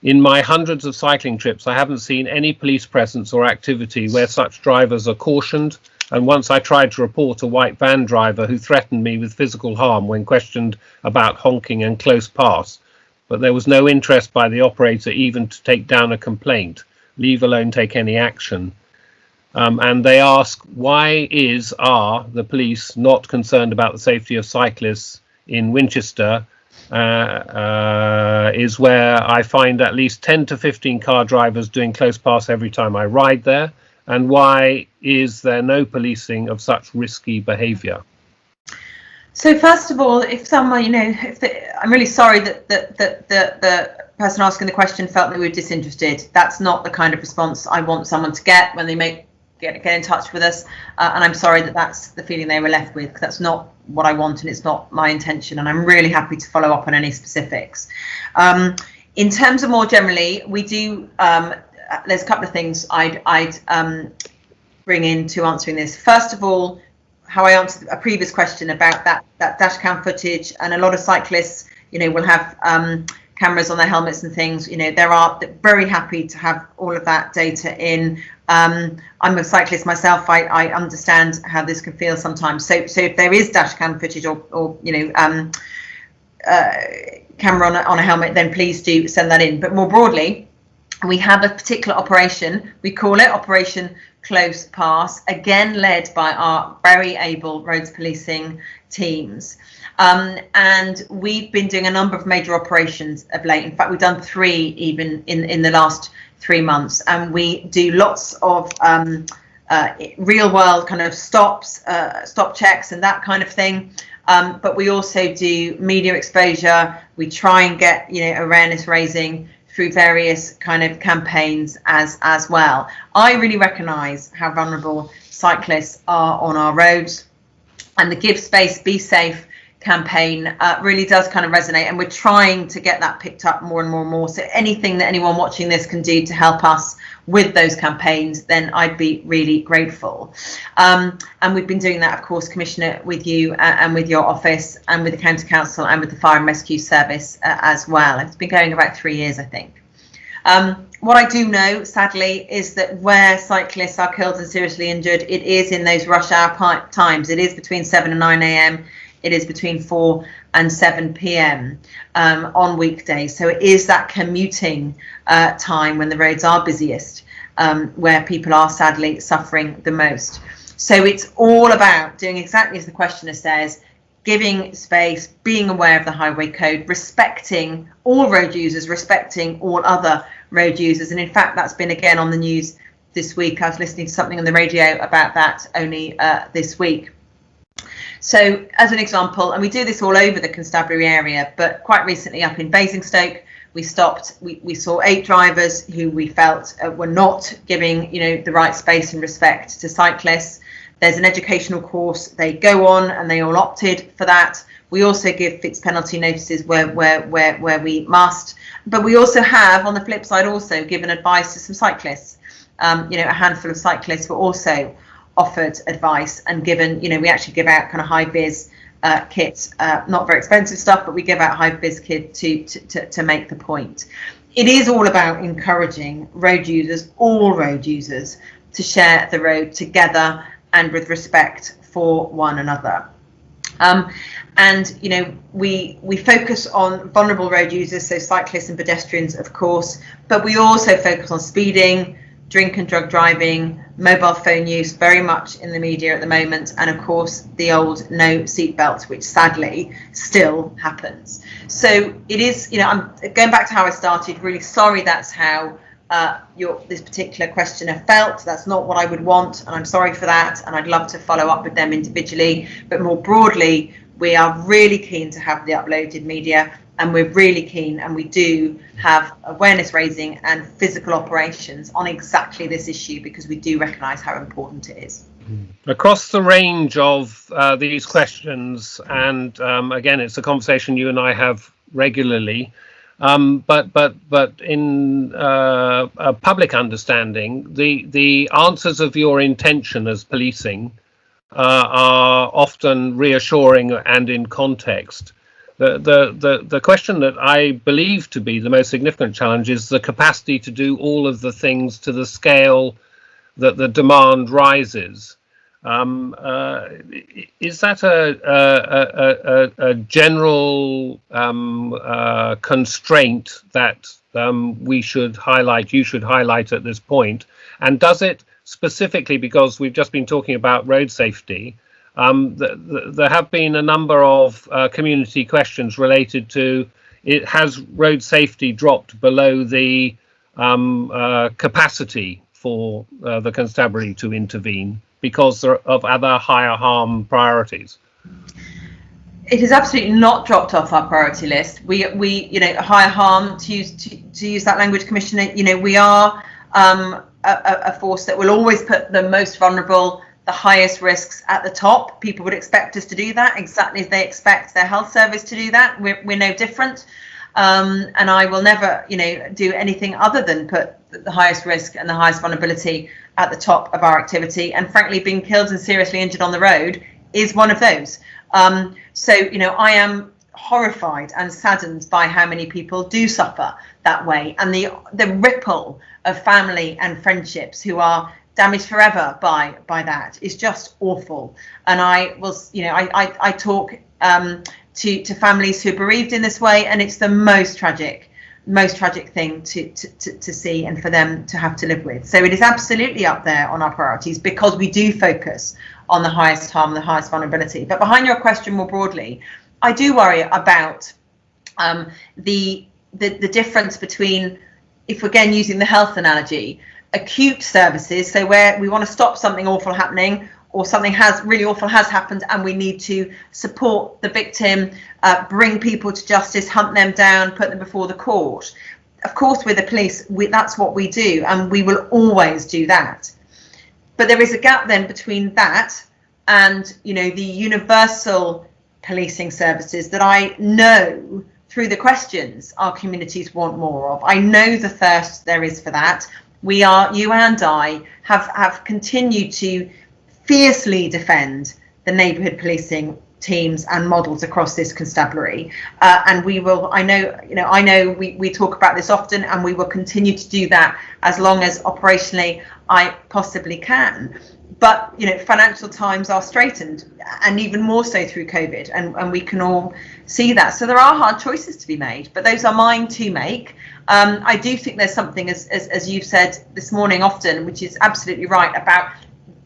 In my hundreds of cycling trips, I haven't seen any police presence or activity where such drivers are cautioned. And once I tried to report a white van driver who threatened me with physical harm when questioned about honking and close pass, but there was no interest by the operator even to take down a complaint, leave alone take any action. And they ask, why are the police not concerned about the safety of cyclists in Winchester? Is where I find at least 10 to 15 car drivers doing close pass every time I ride there. And why is there no policing of such risky behaviour? So first of all, if someone, I'm really sorry that the person asking the question felt that we were disinterested. That's not the kind of response I want someone to get when they get in touch with us, and I'm sorry that that's the feeling they were left with, because that's not what I want and it's not my intention, and I'm really happy to follow up on any specifics. In terms of more generally, we do there's a couple of things I'd bring into answering this. First of all, how I answered a previous question about that dash cam footage, and a lot of cyclists will have cameras on their helmets and things. They're very happy to have all of that data in. I'm a cyclist myself. I understand how this can feel sometimes. So if there is dash cam footage or camera on a helmet, then please do send that in. But more broadly, we have a particular operation. We call it Operation Close Pass, again led by our very able roads policing teams. And we've been doing a number of major operations of late. In fact, we've done 3 even in the last 3 months, and we do lots of real world kind of stop checks and that kind of thing. But we also do media exposure. We try and get awareness raising through various kind of campaigns as well. I really recognise how vulnerable cyclists are on our roads, and the Give Space, Be Safe campaign really does kind of resonate, and we're trying to get that picked up more and more and more. So anything that anyone watching this can do to help us with those campaigns, then I'd be really grateful. And we've been doing that, of course, Commissioner, with you and with your office and with the County Council and with the Fire and Rescue Service as well. It's been going about 3 years, I think. What I do know, sadly, is that where cyclists are killed and seriously injured, it is in those rush hour times. It is between 7 and 9 a.m. It is between 4 and 7 p.m. On weekdays. So it is that commuting time when the roads are busiest, where people are sadly suffering the most. So it's all about doing exactly as the questioner says, giving space, being aware of the highway code, respecting all road users, respecting all other road users. And in fact, that's been again on the news this week. I was listening to something on the radio about that only this week. So as an example, and we do this all over the Constabulary area, but quite recently up in Basingstoke, we saw 8 drivers who we felt were not giving the right space and respect to cyclists. There's an educational course they go on, and they all opted for that. We also give fixed penalty notices where we must, but we also have, on the flip side, also given advice to some cyclists. A handful of cyclists were also offered advice and given, we actually give out kind of high vis kits, not very expensive stuff, but we give out high vis kit to make the point. It is all about encouraging road users, all road users, to share the road together and with respect for one another. And we focus on vulnerable road users, so cyclists and pedestrians, of course, but we also focus on speeding, drink and drug driving, mobile phone use, very much in the media at the moment, and of course the old no seatbelt, which sadly still happens. So it is, I'm going back to how I started, really sorry that's how this particular questioner felt. That's not what I would want, and I'm sorry for that, and I'd love to follow up with them individually. But more broadly, we are really keen to have the uploaded media, and we're really keen, and we do have awareness raising and physical operations on exactly this issue, because we do recognise how important it is. Across the range of these questions, and again, it's a conversation you and I have regularly, but in a public understanding, the answers of your intention as policing are often reassuring and in context. The question that I believe to be the most significant challenge is the capacity to do all of the things to the scale that the demand rises. Is that a general constraint that we should highlight, you should highlight at this point? And does it specifically, because we've just been talking about road safety, there have been a number of community questions related to has road safety dropped below the capacity for the Constabulary to intervene because of other higher harm priorities? It has absolutely not dropped off our priority list. We higher harm, to use that language, Commissioner, we are a force that will always put the most vulnerable, the highest risks at the top. People would expect us to do that exactly as they expect their health service to do that. We're no different. And I will never, do anything other than put the highest risk and the highest vulnerability at the top of our activity. And frankly, being killed and seriously injured on the road is one of those. So, I am horrified and saddened by how many people do suffer that way, and the ripple of family and friendships who are damaged forever by that is just awful. And I will, I talk to families who are bereaved in this way, and it's the most tragic thing to see and for them to have to live with. So it is absolutely up there on our priorities because we do focus on the highest harm, the highest vulnerability. But behind your question more broadly, I do worry about the difference between, if we're again using the health analogy, acute services, so where we want to stop something awful happening, or something really awful has happened and we need to support the victim, bring people to justice, hunt them down, put them before the court. Of course, with the police, that's what we do, and we will always do that. But there is a gap then between that and, the universal policing services that I know through the questions our communities want more of. I know the thirst there is for that. You and I have continued to fiercely defend the neighbourhood policing teams and models across this constabulary, and we will. I know we talk about this often, and we will continue to do that as long as operationally I possibly can. But financial times are straitened, and even more so through COVID, and we can all see that. So there are hard choices to be made, but those are mine to make. I do think there's something, as you've said this morning often, which is absolutely right, about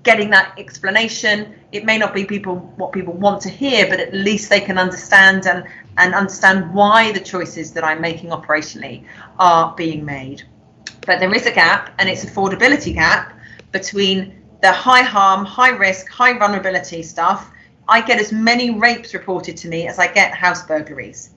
getting that explanation. It may not be what people want to hear, but at least they can understand and understand why the choices that I'm making operationally are being made. But there is a gap, and it's affordability gap between the high harm, high risk, high vulnerability stuff. I get as many rapes reported to me as I get house burglaries.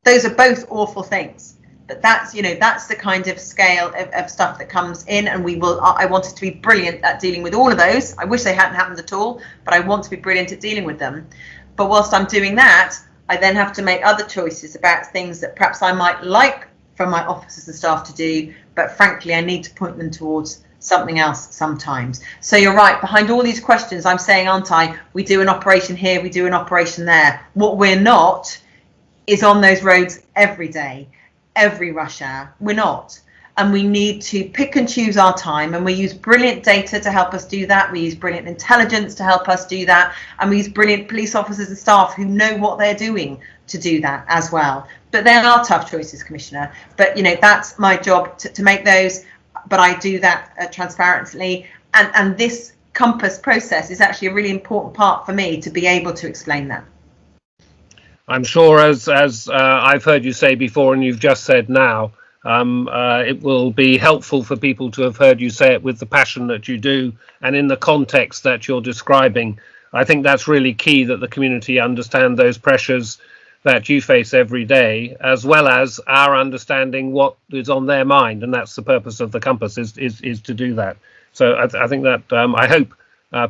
Those are both awful things. But that's the kind of scale of stuff that comes in, and I want us to be brilliant at dealing with all of those. I wish they hadn't happened at all, but I want to be brilliant at dealing with them. But whilst I'm doing that, I then have to make other choices about things that perhaps I might like for my officers and staff to do, but frankly, I need to point them towards something else sometimes. So you're right, behind all these questions, I'm saying, aren't I, we do an operation here, we do an operation there. What we're not is on those roads every day. Every rush hour, we're not, and we need to pick and choose our time, and we use brilliant data to help us do that. We use brilliant intelligence to help us do that, and we use brilliant police officers and staff who know what they're doing to do that as well. But there are tough choices, Commissioner, but that's my job to make those, but I do that transparently, and this compass process is actually a really important part for me to be able to explain that. I'm sure, as I've heard you say before and you've just said now, it will be helpful for people to have heard you say it with the passion that you do and in the context that you're describing. I think that's really key, that the community understand those pressures that you face every day, as well as our understanding what is on their mind. And that's the purpose of the compass, is to do that. So I think that I hope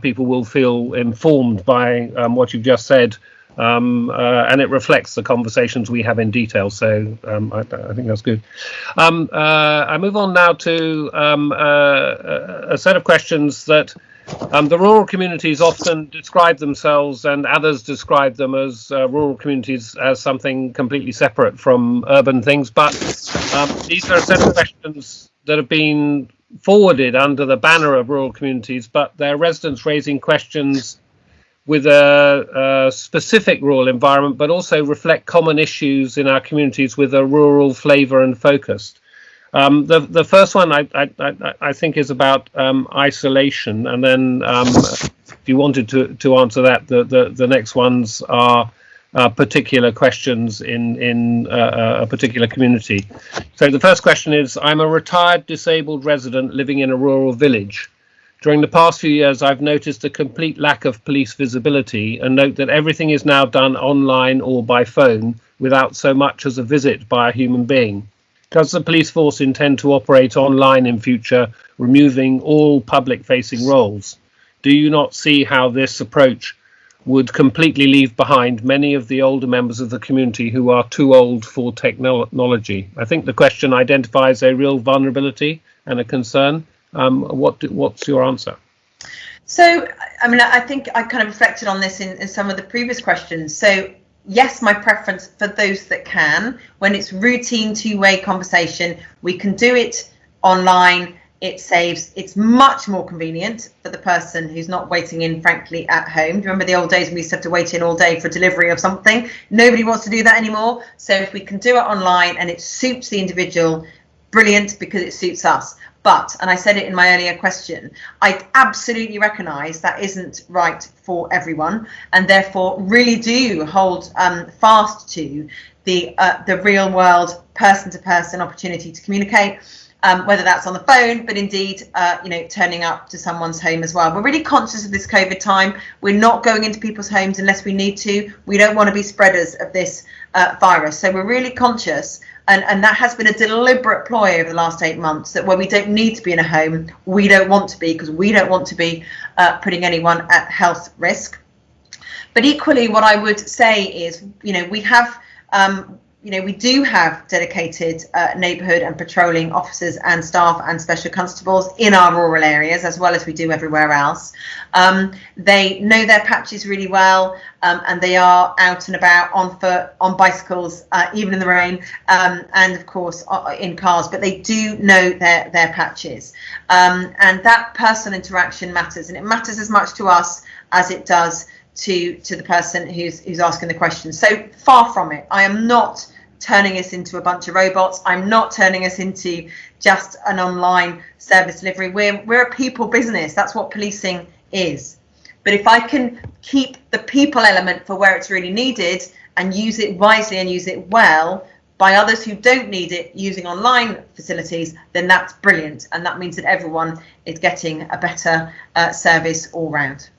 people will feel informed by what you've just said, and it reflects the conversations we have in detail. So I think that's good. I move on now to a set of questions that the rural communities often describe themselves, and others describe them as rural communities as something completely separate from urban things. But these are a set of questions that have been forwarded under the banner of rural communities, but they're residents raising questions with a specific rural environment, but also reflect common issues in our communities with a rural flavour and focus. The first one I think is about isolation, and then if you wanted to answer that, the next ones are particular questions in a particular community. So the first question is, I'm a retired disabled resident living in a rural village. During the past few years, I've noticed a complete lack of police visibility, and note that everything is now done online or by phone without so much as a visit by a human being. Does the police force intend to operate online in future, removing all public-facing roles? Do you not see how this approach would completely leave behind many of the older members of the community who are too old for technology? I think the question identifies a real vulnerability and a concern. What's your answer? So, I mean, I think I kind of reflected on this in some of the previous questions. So, yes, my preference for those that can, when it's routine two-way conversation, we can do it online. It's much more convenient for the person who's not waiting in, frankly, at home. Do you remember the old days when we used to have to wait in all day for delivery of something? Nobody wants to do that anymore. So if we can do it online and it suits the individual, brilliant, because it suits us. But, and I said it in my earlier question, I absolutely recognise that isn't right for everyone, and therefore really do hold fast to the real world, person-to-person opportunity to communicate, whether that's on the phone, but indeed, turning up to someone's home as well. We're really conscious of this COVID time. We're not going into people's homes unless we need to. We don't want to be spreaders of this virus. So we're really conscious. And that has been a deliberate ploy over the last 8 months, that where we don't need to be in a home, we don't want to be, because we don't want to be putting anyone at health risk. But equally, what I would say is, we have, we do have dedicated neighbourhood and patrolling officers and staff and special constables in our rural areas, as well as we do everywhere else. They know their patches really well, and they are out and about on foot, on bicycles, even in the rain, and of course in cars, but they do know their patches. And that personal interaction matters, and it matters as much to us as it does to the person who's asking the question. So far from it. I am not turning us into a bunch of robots. I'm not turning us into just an online service delivery. We're a people business. That's what policing is. But if I can keep the people element for where it's really needed and use it wisely and use it well by others who don't need it using online facilities, then that's brilliant. And that means that everyone is getting a better service all round.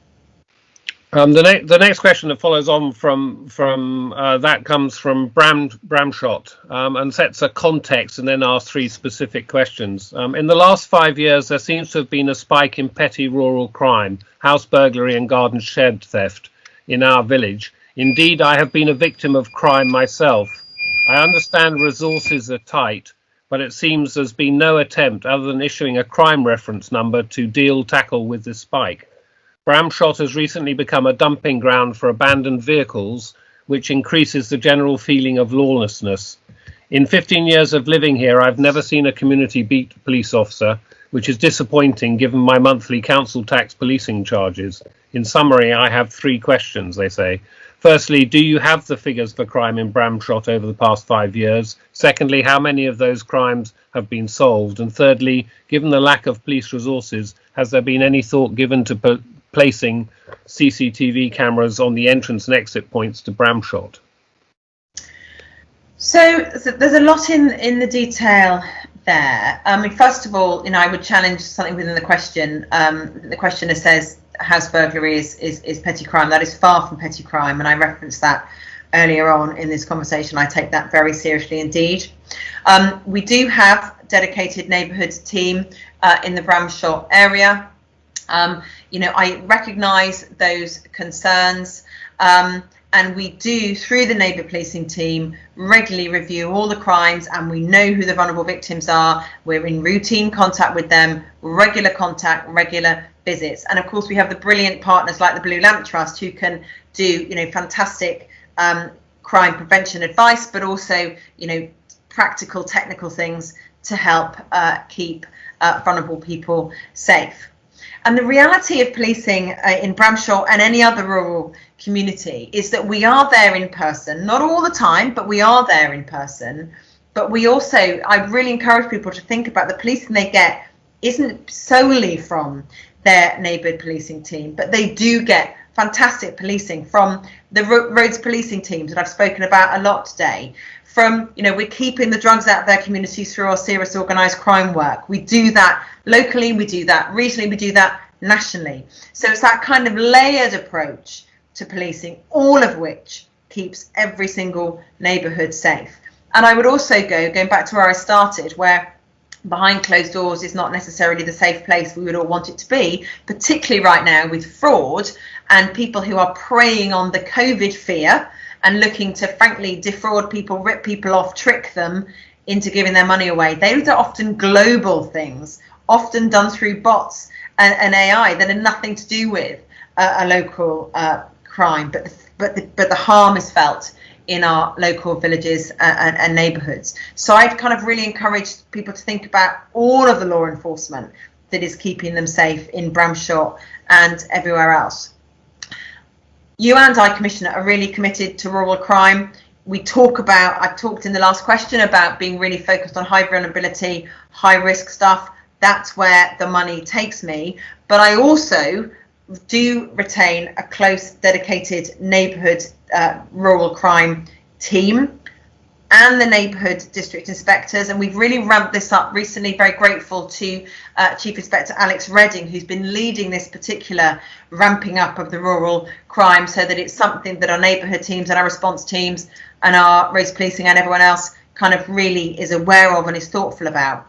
The next question that follows on from that comes from Bramshot, and sets a context and then asks 3 specific questions. In the last 5 years, there seems to have been a spike in petty rural crime, house burglary and garden shed theft in our village. Indeed, I have been a victim of crime myself. I understand resources are tight, but it seems there's been no attempt other than issuing a crime reference number to tackle with this spike. Bramshot has recently become a dumping ground for abandoned vehicles, which increases the general feeling of lawlessness. In 15 years of living here, I've never seen a community beat police officer, which is disappointing given my monthly council tax policing charges. In summary, I have 3 questions, they say. Firstly, do you have the figures for crime in Bramshot over the past 5 years? Secondly, how many of those crimes have been solved? And thirdly, given the lack of police resources, has there been any thought given to placing CCTV cameras on the entrance and exit points to Bramshot? So there's a lot in the detail there. I mean, first of all, I would challenge something within the question. The questioner says house burglary is petty crime. That is far from petty crime, and I referenced that earlier on in this conversation. I take that very seriously indeed. We do have dedicated neighbourhood team in the Bramshot area. you know, I recognise those concerns, and we do, through the neighbour policing team, regularly review all the crimes, and we know who the vulnerable victims are. We're in routine contact with them, regular contact, regular visits, and of course we have the brilliant partners like the Blue Lamp Trust who can do, you know, fantastic crime prevention advice, but also, you know, practical technical things to help keep vulnerable people safe. And the reality of policing in Bramshall and any other rural community is that we are there in person, not all the time, but we are there in person. But we also, I really encourage people to think about the policing they get isn't solely from their neighbourhood policing team, but they do get fantastic policing from the roads policing teams that I've spoken about a lot today. From, you know, we're keeping the drugs out of their communities through our serious organised crime work. We do that locally, we do that regionally, we do that nationally. So it's that kind of layered approach to policing, all of which keeps every single neighbourhood safe. And I would also going back to where I started, where behind closed doors is not necessarily the safe place we would all want it to be, particularly right now with fraud and people who are preying on the COVID fear and looking to frankly defraud people, rip people off, trick them into giving their money away. Those are often global things, often done through bots and AI that are nothing to do with a local crime, but the harm is felt in our local villages and neighbourhoods. So I'd kind of really encourage people to think about all of the law enforcement that is keeping them safe in Bramshall and everywhere else. You and I, Commissioner, are really committed to rural crime. We talk about, I've talked in the last question about being really focused on high vulnerability, high risk stuff. That's where the money takes me. But I also do retain a close, dedicated neighbourhood rural crime team and the neighbourhood district inspectors, and we've really ramped this up recently. Very grateful to Chief Inspector Alex Redding, who's been leading this particular ramping up of the rural crime, so that it's something that our neighbourhood teams and our response teams and our roads policing and everyone else kind of really is aware of and is thoughtful about.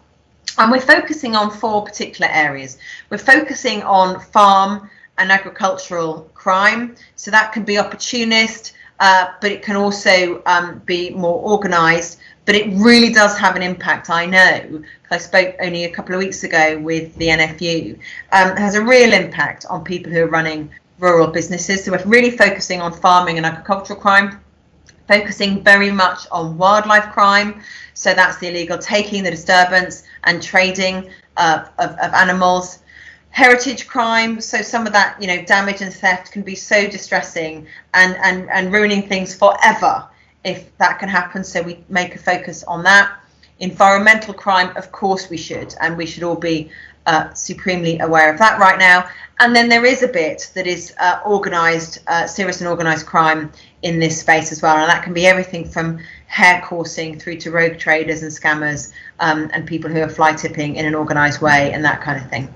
And we're focusing on 4 particular areas. We're focusing on farm and agricultural crime, so that can be opportunist, but it can also be more organised. But it really does have an impact. I know, I spoke only a couple of weeks ago with the NFU. It has a real impact on people who are running rural businesses. So we're really focusing on farming and agricultural crime, focusing very much on wildlife crime. So that's the illegal taking, the disturbance and trading of animals. Heritage crime, so some of that, you know, damage and theft can be so distressing and ruining things forever if that can happen, so we make a focus on that. Environmental crime, of course we should, and we should all be supremely aware of that right now. And then there is a bit that is organised, serious and organised crime in this space as well, and that can be everything from hare coursing through to rogue traders and scammers and people who are fly tipping in an organised way and that kind of thing.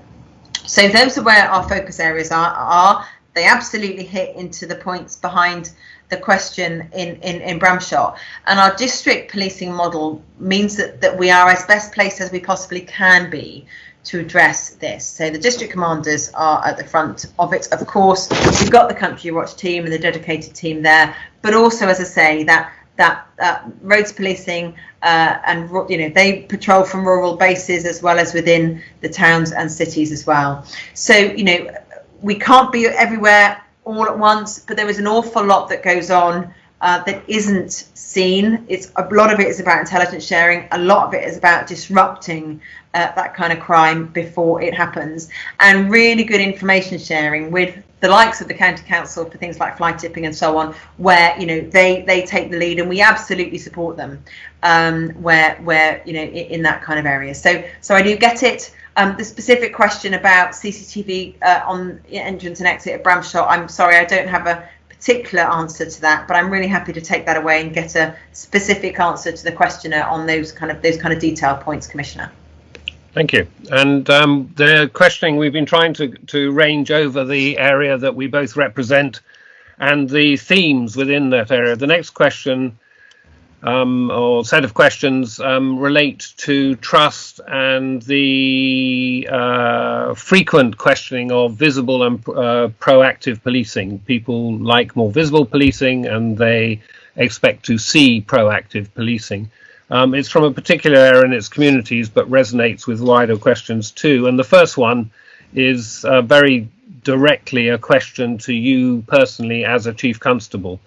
So those are where our focus areas are. They absolutely hit into the points behind the question in Bramshall. And our district policing model means that we are as best placed as we possibly can be to address this. So the district commanders are at the front of it. Of course, we've got the Country Watch team and the dedicated team there, but also, as I say, that roads policing and, you know, they patrol from rural bases as well as within the towns and cities as well. So, you know, we can't be everywhere all at once, but there is an awful lot that goes on that isn't seen. A lot of it is about intelligence sharing. A lot of it is about disrupting that kind of crime before it happens, and really good information sharing with the likes of the county council for things like fly tipping and so on, where, you know, they take the lead and we absolutely support them where you know, in that kind of area. So I do get it. The specific question about CCTV on entrance and exit at Bramshall, I'm sorry, I don't have a particular answer to that, but I'm really happy to take that away and get a specific answer to the questioner on those kind of detailed points, Commissioner. Thank you. And the questioning, we've been trying to range over the area that we both represent and the themes within that area. The next question or set of questions relate to trust and the frequent questioning of visible and proactive policing. People like more visible policing and they expect to see proactive policing. It's from a particular area in its communities, but resonates with wider questions too. And the first one is very directly a question to you personally as a Chief Constable.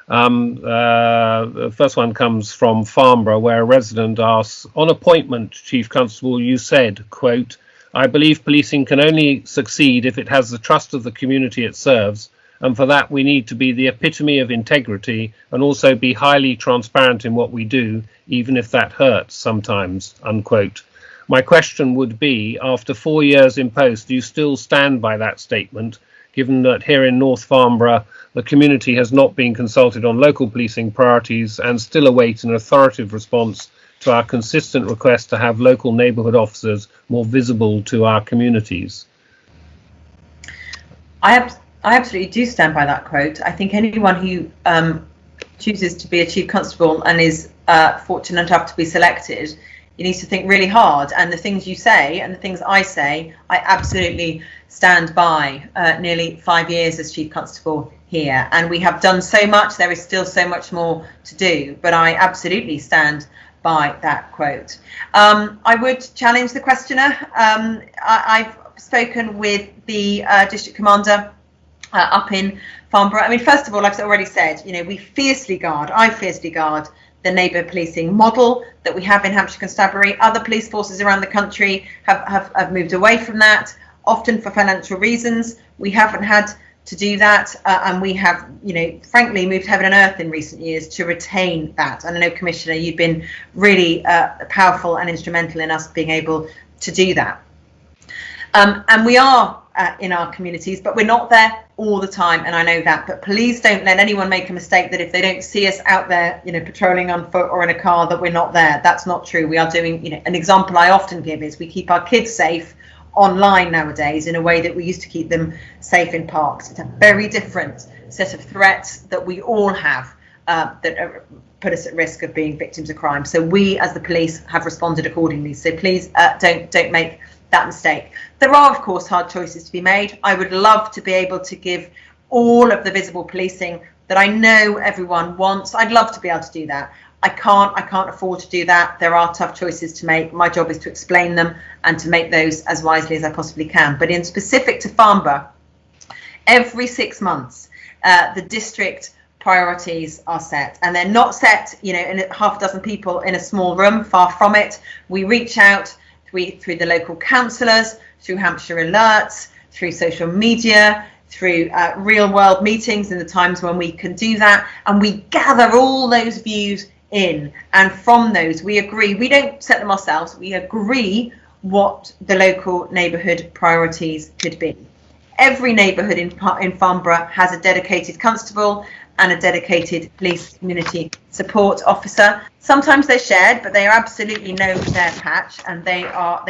The first one comes from Farnborough, where a resident asks, on appointment, Chief Constable, you said, quote, I believe policing can only succeed if it has the trust of the community it serves, and for that we need to be the epitome of integrity and also be highly transparent in what we do, even if that hurts sometimes, unquote. My question would be, after 4 years in post, do you still stand by that statement, given that here in North Farnborough, the community has not been consulted on local policing priorities and still await an authoritative response to our consistent request to have local neighbourhood officers more visible to our communities? I absolutely do stand by that quote. I think anyone who chooses to be a Chief Constable and is fortunate enough to be selected, you need to think really hard, and the things you say and the things I say, I absolutely stand by. Nearly 5 years as Chief Constable here, and we have done so much. There is still so much more to do, but I absolutely stand by that quote. I would challenge the questioner. I've spoken with the district commander up in Farnborough. I mean, first of all, I've already said, you know, I fiercely guard the neighbour policing model that we have in Hampshire Constabulary. Other police forces around the country have moved away from that, often for financial reasons. We haven't had to do that, and we have, you know, frankly moved heaven and earth in recent years to retain that. And I know, Commissioner, you've been really powerful and instrumental in us being able to do that. And we are in our communities, but we're not there all the time, and I know that. But please don't let anyone make a mistake that if they don't see us out there, you know, patrolling on foot or in a car, that we're not there. That's not true. We are doing, you know, an example I often give is we keep our kids safe online nowadays in a way that we used to keep them safe in parks. It's a very different set of threats that we all have that put us at risk of being victims of crime. So we, as the police, have responded accordingly. So please don't make that mistake. There are, of course, hard choices to be made. I would love to be able to give all of the visible policing that I know everyone wants. I'd love to be able to do that. I can't afford to do that. There are tough choices to make. My job is to explain them and to make those as wisely as I possibly can. But in specific to Farnborough, every 6 months, the district priorities are set, and they're not set, you know, in half a dozen people in a small room. Far from it. We reach out through the local councillors, through Hampshire Alerts, through social media, through real world meetings in the times when we can do that, and we gather all those views in, and from those we agree. We don't set them ourselves, we agree what the local neighbourhood priorities could be. Every neighbourhood in Farnborough has a dedicated constable and a dedicated police community support officer. Sometimes they're shared, but they absolutely know their patch, and they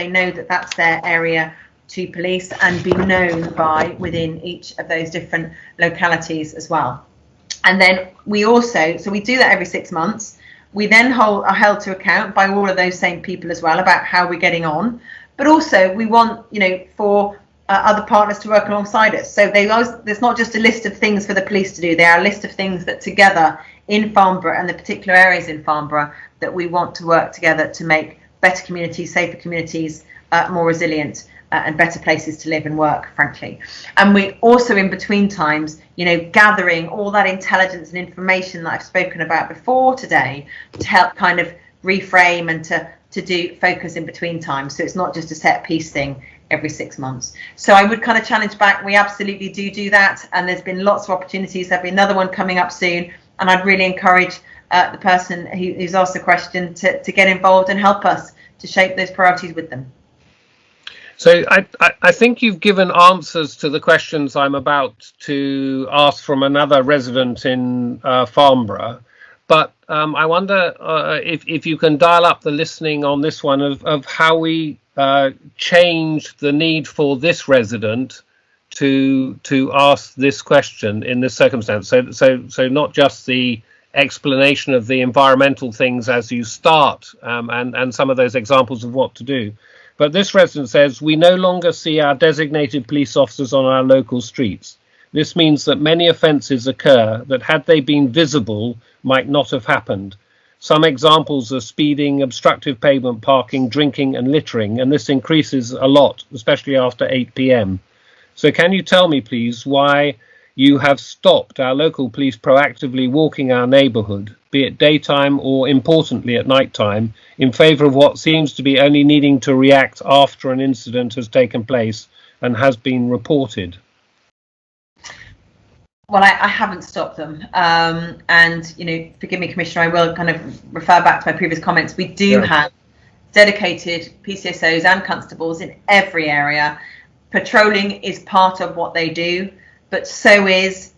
know that that's their area to police and be known by within each of those different localities as well. And then we also, so we do that every 6 months. We then are held to account by all of those same people as well about how we're getting on. But also we want, you know, for other partners to work alongside us. So there's not just a list of things for the police to do. There are a list of things that together in Farnborough and the particular areas in Farnborough that we want to work together to make better communities, safer communities, more resilient and better places to live and work, frankly. And we also, in between times, you know, gathering all that intelligence and information that I've spoken about before today to help kind of reframe and to do focus in between times. So it's not just a set piece thing every 6 months. So I would kind of challenge back, we absolutely do that, and there's been lots of opportunities. There'll be another one coming up soon, and I'd really encourage the person who's asked the question to get involved and help us to shape those priorities with them. So I think you've given answers to the questions I'm about to ask from another resident in Farnborough, but I wonder if you can dial up the listening on this one of how we change the need for this resident to ask this question in this circumstance. So not just the explanation of the environmental things as you start, and some of those examples of what to do. But this resident says, we no longer see our designated police officers on our local streets. This means that many offences occur that, had they been visible, might not have happened. Some examples are speeding, obstructive pavement parking, drinking and littering, and this increases a lot, especially after 8 p.m. So can you tell me, please, why you have stopped our local police proactively walking our neighbourhood, be it daytime or, importantly, at night time, in favour of what seems to be only needing to react after an incident has taken place and has been reported? Well, I haven't stopped them, and forgive me, Commissioner, I will kind of refer back to my previous comments. We do have dedicated PCSOs and constables in every area. Patrolling is part of what they do, but so is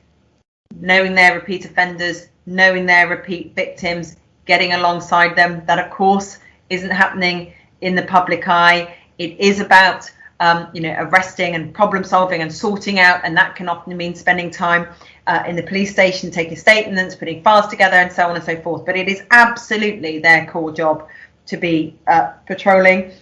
knowing their repeat offenders, knowing their repeat victims, getting alongside them. That, of course, isn't happening in the public eye. It is about arresting and problem solving and sorting out, and that can often mean spending time in the police station, taking statements, putting files together, and so on and so forth. But it is absolutely their core job to be patrolling,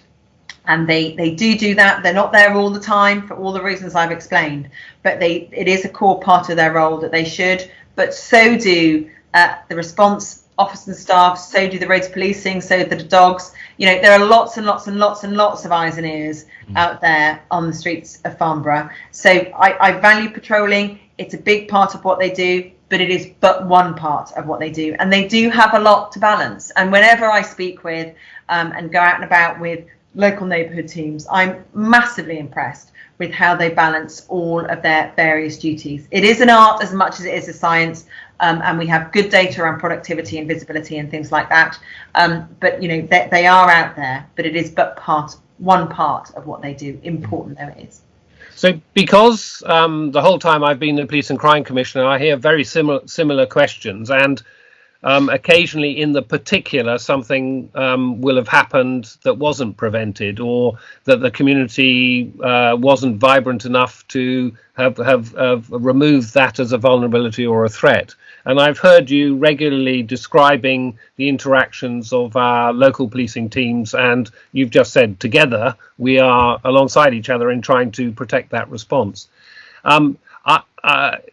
and they do that. They're not there all the time for all the reasons I've explained, but it is a core part of their role that they should. But so do the response officers and staff, so do the roads policing, so do the dogs. There are lots and lots and lots and lots of eyes and ears out there on the streets of Farnborough. So I value patrolling. It's a big part of what they do, but it is but one part of what they do. And they do have a lot to balance. And whenever I speak with and go out and about with local neighbourhood teams, I'm massively impressed with how they balance all of their various duties. It is an art as much as it is a science, and we have good data around productivity and visibility and things like that. But they are out there, but it is but one part of what they do, important though it is. So because the whole time I've been the Police and Crime Commissioner, I hear very similar questions, and occasionally in the particular something will have happened that wasn't prevented, or that the community wasn't vibrant enough to have removed that as a vulnerability or a threat. And I've heard you regularly describing the interactions of our local policing teams, and you've just said together we are alongside each other in trying to protect that response.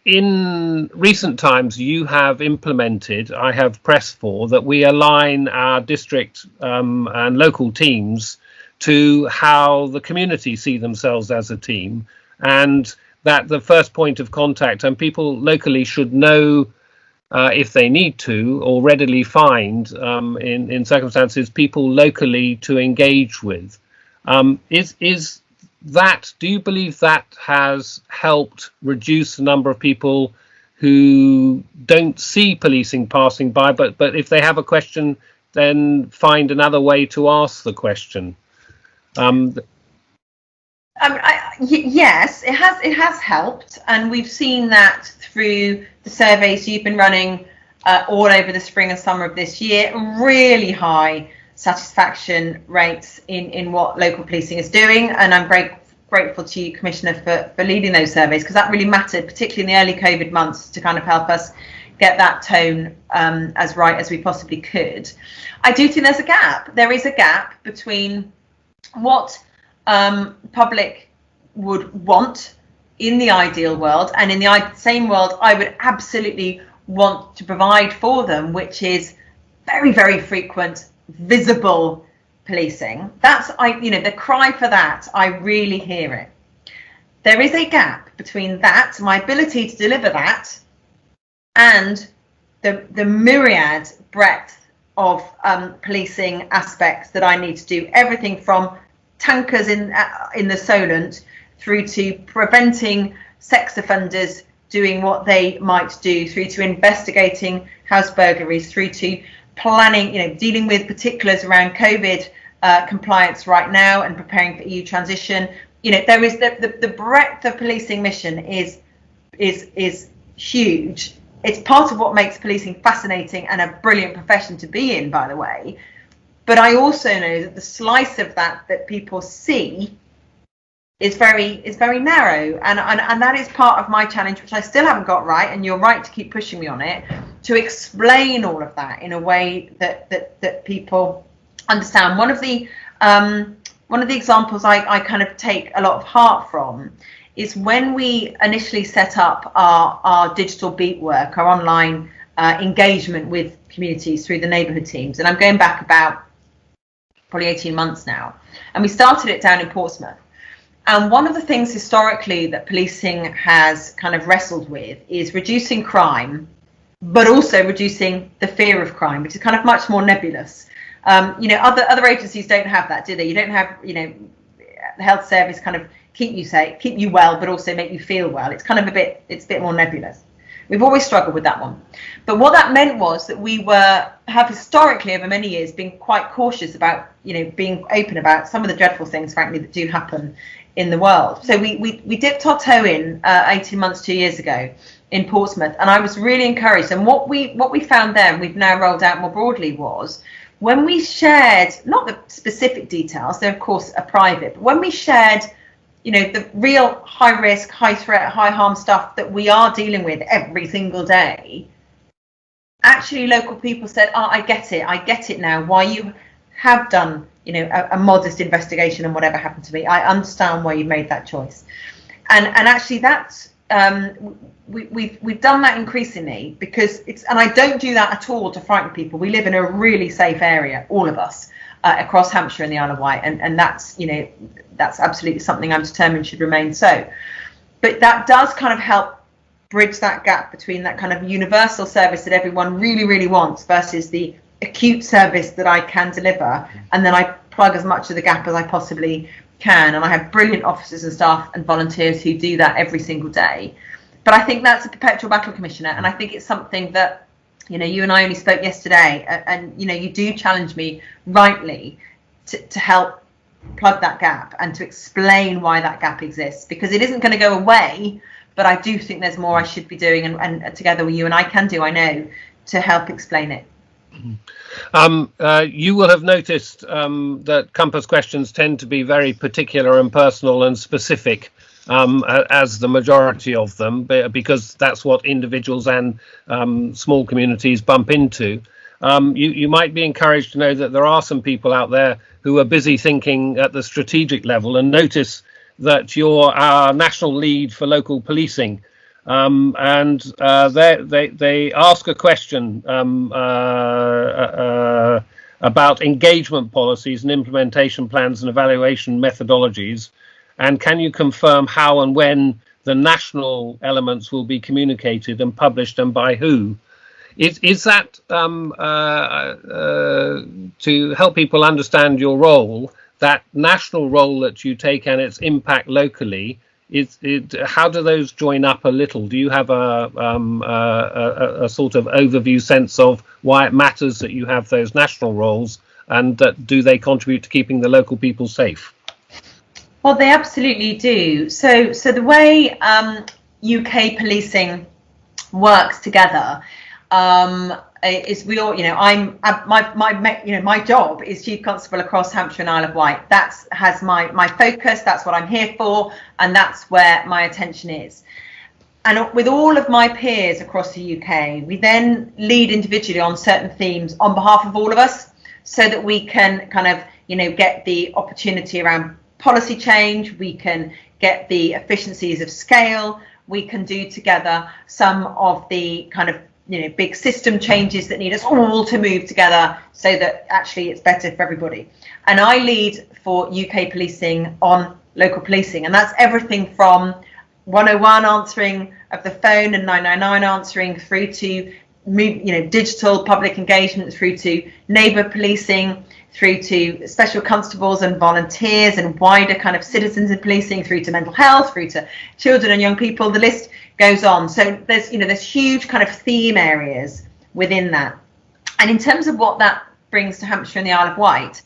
In recent times, you have implemented, I have pressed for, that we align our district and local teams to how the community see themselves as a team, and that the first point of contact, and people locally should know if they need to, or readily find in circumstances, people locally to engage with. Do you believe that has helped reduce the number of people who don't see policing passing by, but if they have a question, then find another way to ask the question? Yes, it has helped, and we've seen that through the surveys you've been running all over the spring and summer of this year. Really high satisfaction rates in what local policing is doing, and I'm very grateful to you, Commissioner, for leading those surveys, because that really mattered, particularly in the early COVID months, to kind of help us get that tone as right as we possibly could. I do think there's a gap. There is a gap between what public would want in the ideal world, and in the same world I would absolutely want to provide for them, which is very, very frequent, visible policing. That's the cry for that. I really hear it. There is a gap between that, my ability to deliver that, and the myriad breadth of policing aspects that I need to do. Everything from tankers in the Solent through to preventing sex offenders doing what they might do, through to investigating house burglaries, through to planning, dealing with particulars around COVID compliance right now and preparing for EU transition. There is the breadth of policing mission is huge. It's part of what makes policing fascinating and a brilliant profession to be in, by the way. But I also know that the slice of that people see is very narrow, and that is part of my challenge, which I still haven't got right, and you're right to keep pushing me on it, to explain all of that in a way that people understand. One of the examples I kind of take a lot of heart from is when we initially set up our digital beat work, our online engagement with communities through the neighbourhood teams. And I'm going back about probably 18 months now. And we started it down in Portsmouth. And one of the things historically that policing has kind of wrestled with is reducing crime, but also reducing the fear of crime, which is kind of much more nebulous. Other agencies don't have that, do they? You don't have, the health service kind of keep you well, but also make you feel well. It's kind of a bit more nebulous. We've always struggled with that one. But what that meant was that we have historically over many years been quite cautious about, being open about some of the dreadful things, frankly, that do happen in the world. So we dipped our toe in 18 months, 2 years ago in Portsmouth, and I was really encouraged. And what we found there, and we've now rolled out more broadly, was when we shared, not the specific details, they of course are private, but when we shared the real high risk, high threat, high harm stuff that we are dealing with every single day, actually local people said, I get it now, why you have done a modest investigation and whatever happened to me. I understand why you made that choice. And actually that's we've done that increasingly, because and I don't do that at all to frighten people. We live in a really safe area, all of us, across Hampshire and the Isle of Wight, and that's that's absolutely something I'm determined should remain so. But that does kind of help bridge that gap between that kind of universal service that everyone really, really wants versus the acute service that I can deliver, and then I plug as much of the gap as I possibly can. And I have brilliant officers and staff and volunteers who do that every single day. But I think that's a perpetual battle, Commissioner, and I think it's something that you and I only spoke yesterday, and you do challenge me rightly to help plug that gap and to explain why that gap exists, because it isn't going to go away. But I do think there's more I should be doing, and together with you and I can do, I know, to help explain it. You will have noticed that Compass questions tend to be very particular and personal and specific, as the majority of them, because that's what individuals and small communities bump into. You might be encouraged to know that there are some people out there who are busy thinking at the strategic level, and notice that you're our national lead for local policing. And they ask a question about engagement policies and implementation plans and evaluation methodologies. And can you confirm how and when the national elements will be communicated and published, and by who? Is that to help people understand your role, that national role that you take and its impact locally? How do those join up a little? Do you have a sort of overview sense of why it matters that you have those national roles, and that do they contribute to keeping the local people safe? Well, they absolutely do. So the way UK policing works together is we all, my job is Chief Constable across Hampshire and Isle of Wight. That's has my focus. That's what I'm here for, and that's where my attention is. And with all of my peers across the UK, we then lead individually on certain themes on behalf of all of us, so that we can kind of get the opportunity around policy change. We can get the efficiencies of scale. We can do together some of the kind of big system changes that need us all to move together, so that actually it's better for everybody. And I lead for UK policing on local policing, and that's everything from 101 answering of the phone and 999 answering, through to digital public engagement, through to neighbour policing, through to special constables and volunteers and wider kind of citizens in policing, through to mental health, through to children and young people. The list goes on. So there's huge kind of theme areas within that. And in terms of what that brings to Hampshire and the Isle of Wight,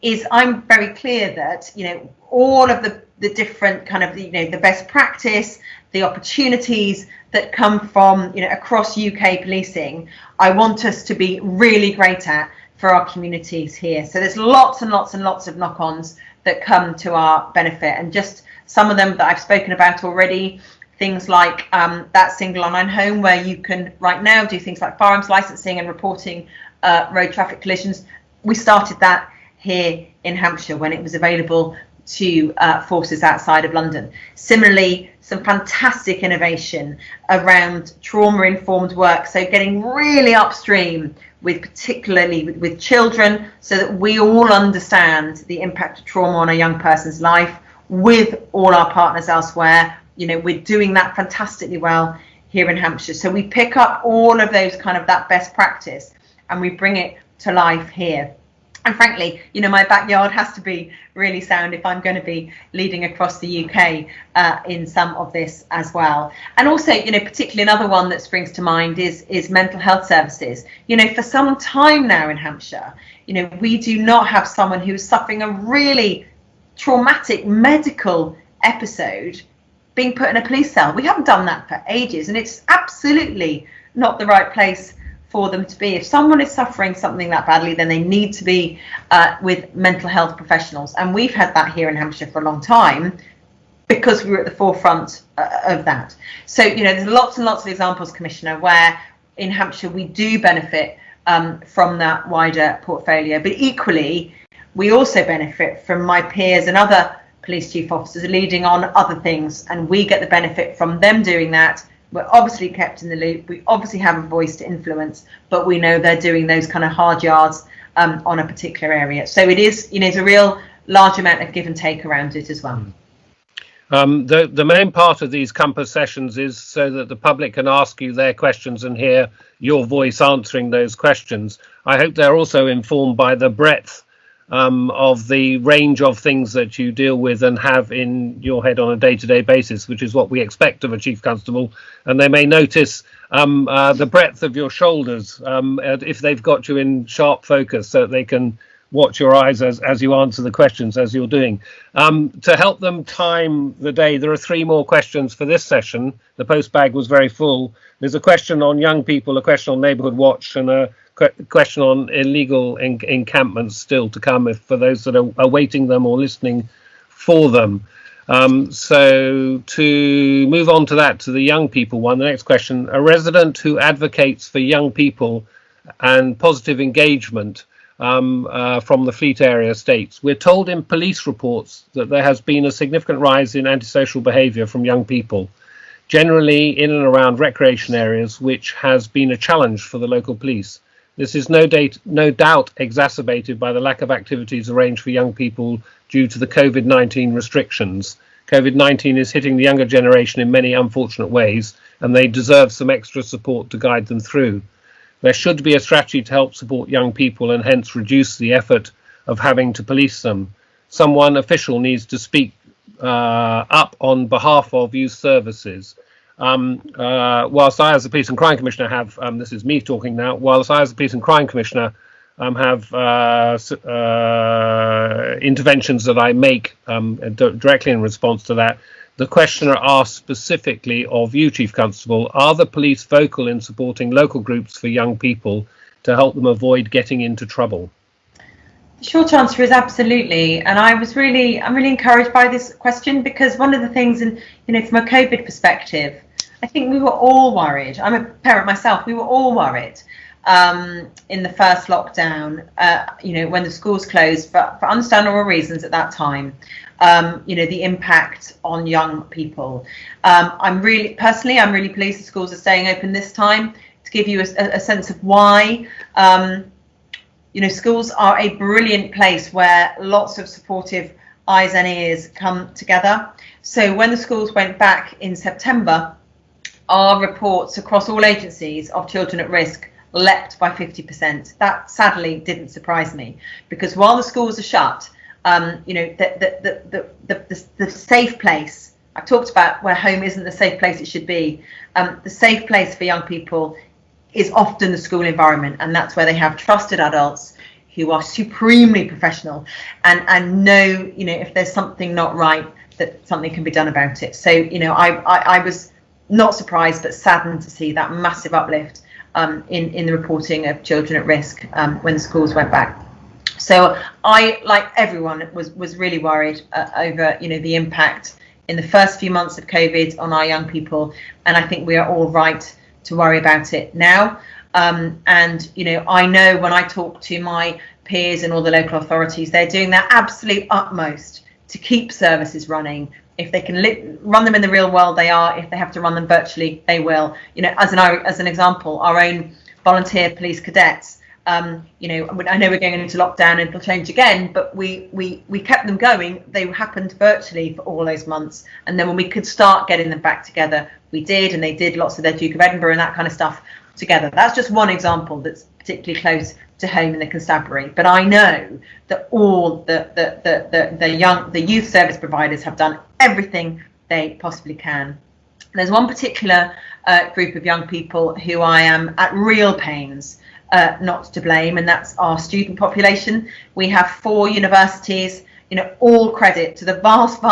is I'm very clear that all of the different kind of the best practice, the opportunities that come from across UK policing, I want us to be really great at for our communities here. So there's lots and lots and lots of knock-ons that come to our benefit, and just some of them that I've spoken about already. things like that single online home where you can right now do things like firearms licensing and reporting road traffic collisions. We started that here in Hampshire when it was available to forces outside of London. Similarly, some fantastic innovation around trauma-informed work, so getting really upstream with particularly with children, so that we all understand the impact of trauma on a young person's life with all our partners elsewhere. You know, we're doing that fantastically well here in Hampshire. So we pick up all of those kind of that best practice and we bring it to life here. And frankly, you know, my backyard has to be really sound if I'm going to be leading across the UK in some of this as well. And also, you know, particularly another one that springs to mind is mental health services. You know, for some time now in Hampshire, you know, we do not have someone who's suffering a really traumatic medical episode being put in a police cell. We haven't done that for ages, and it's absolutely not the right place for them to be. If someone is suffering something that badly, then they need to be with mental health professionals, and we've had that here in Hampshire for a long time because we were at the forefront of that. So, you know, there's lots and lots of examples, Commissioner, where in Hampshire we do benefit from that wider portfolio, but equally we also benefit from my peers and other police chief officers leading on other things, and we get the benefit from them doing that. We're obviously kept in the loop. We obviously have a voice to influence, but we know they're doing those kind of hard yards on a particular area. So it is, you know, there's a real large amount of give and take around it as well. The main part of these Compass sessions is so that the public can ask you their questions and hear your voice answering those questions. I hope they're also informed by the breadth of the range of things that you deal with and have in your head on a day-to-day basis, which is what we expect of a Chief Constable. And they may notice the breadth of your shoulders if they've got you in sharp focus, so that they can watch your eyes as you answer the questions as you're doing. To help them time the day, there are 3 more questions for this session. The postbag was very full. There's a question on young people, a question on Neighbourhood Watch, and a question on illegal encampments still to come, if for those that are awaiting them or listening for them. So to move on to that, to the young people one, the next question: a resident who advocates for young people and positive engagement from the Fleet area states, we're told in police reports that there has been a significant rise in antisocial behaviour from young people, generally in and around recreation areas, which has been a challenge for the local police. This is no doubt exacerbated by the lack of activities arranged for young people due to the COVID-19 restrictions. COVID-19 is hitting the younger generation in many unfortunate ways, and they deserve some extra support to guide them through. There should be a strategy to help support young people and hence reduce the effort of having to police them. Someone official needs to speak up on behalf of youth services. Whilst I, as the Police and Crime Commissioner, have this is me talking now. Whilst I, as the Police and Crime Commissioner, have interventions that I make directly in response to that, the questioner asked specifically of you, Chief Constable: are the police vocal in supporting local groups for young people to help them avoid getting into trouble? The short answer is absolutely, and I'm really encouraged by this question, because one of the things, from a COVID perspective, I think we were all worried. I'm a parent myself. We were all worried in the first lockdown, when the schools closed for understandable reasons at that time. The impact on young people. I'm really pleased the schools are staying open this time. To give you a sense of why, schools are a brilliant place where lots of supportive eyes and ears come together. So when the schools went back in September, our reports across all agencies of children at risk leapt by 50%. That sadly didn't surprise me, because while the schools are shut, the safe place, I've talked about where home isn't the safe place it should be. The safe place for young people is often the school environment, and that's where they have trusted adults who are supremely professional and know, if there's something not right, that something can be done about it. So, I was not surprised but saddened to see that massive uplift in the reporting of children at risk when the schools went back. So I, like everyone, was really worried over the impact in the first few months of COVID on our young people, and I think we are all right to worry about it now. And you know, I know when I talk to my peers and all the local authorities, they're doing their absolute utmost to keep services running. If they can run them in the real world, they are. If they have to run them virtually, they will. You know, as an example, our own volunteer police cadets. You know, I know we're going into lockdown and it'll change again, but we kept them going. They happened virtually for all those months, and then when we could start getting them back together, we did, and they did lots of their Duke of Edinburgh and that kind of stuff together. That's just one example that's particularly close to home in the Constabulary. But I know that all the youth service providers have done everything they possibly can. There's one particular group of young people who I am at real pains not to blame, and that's our student population. We have 4 universities, you know, all credit to the vast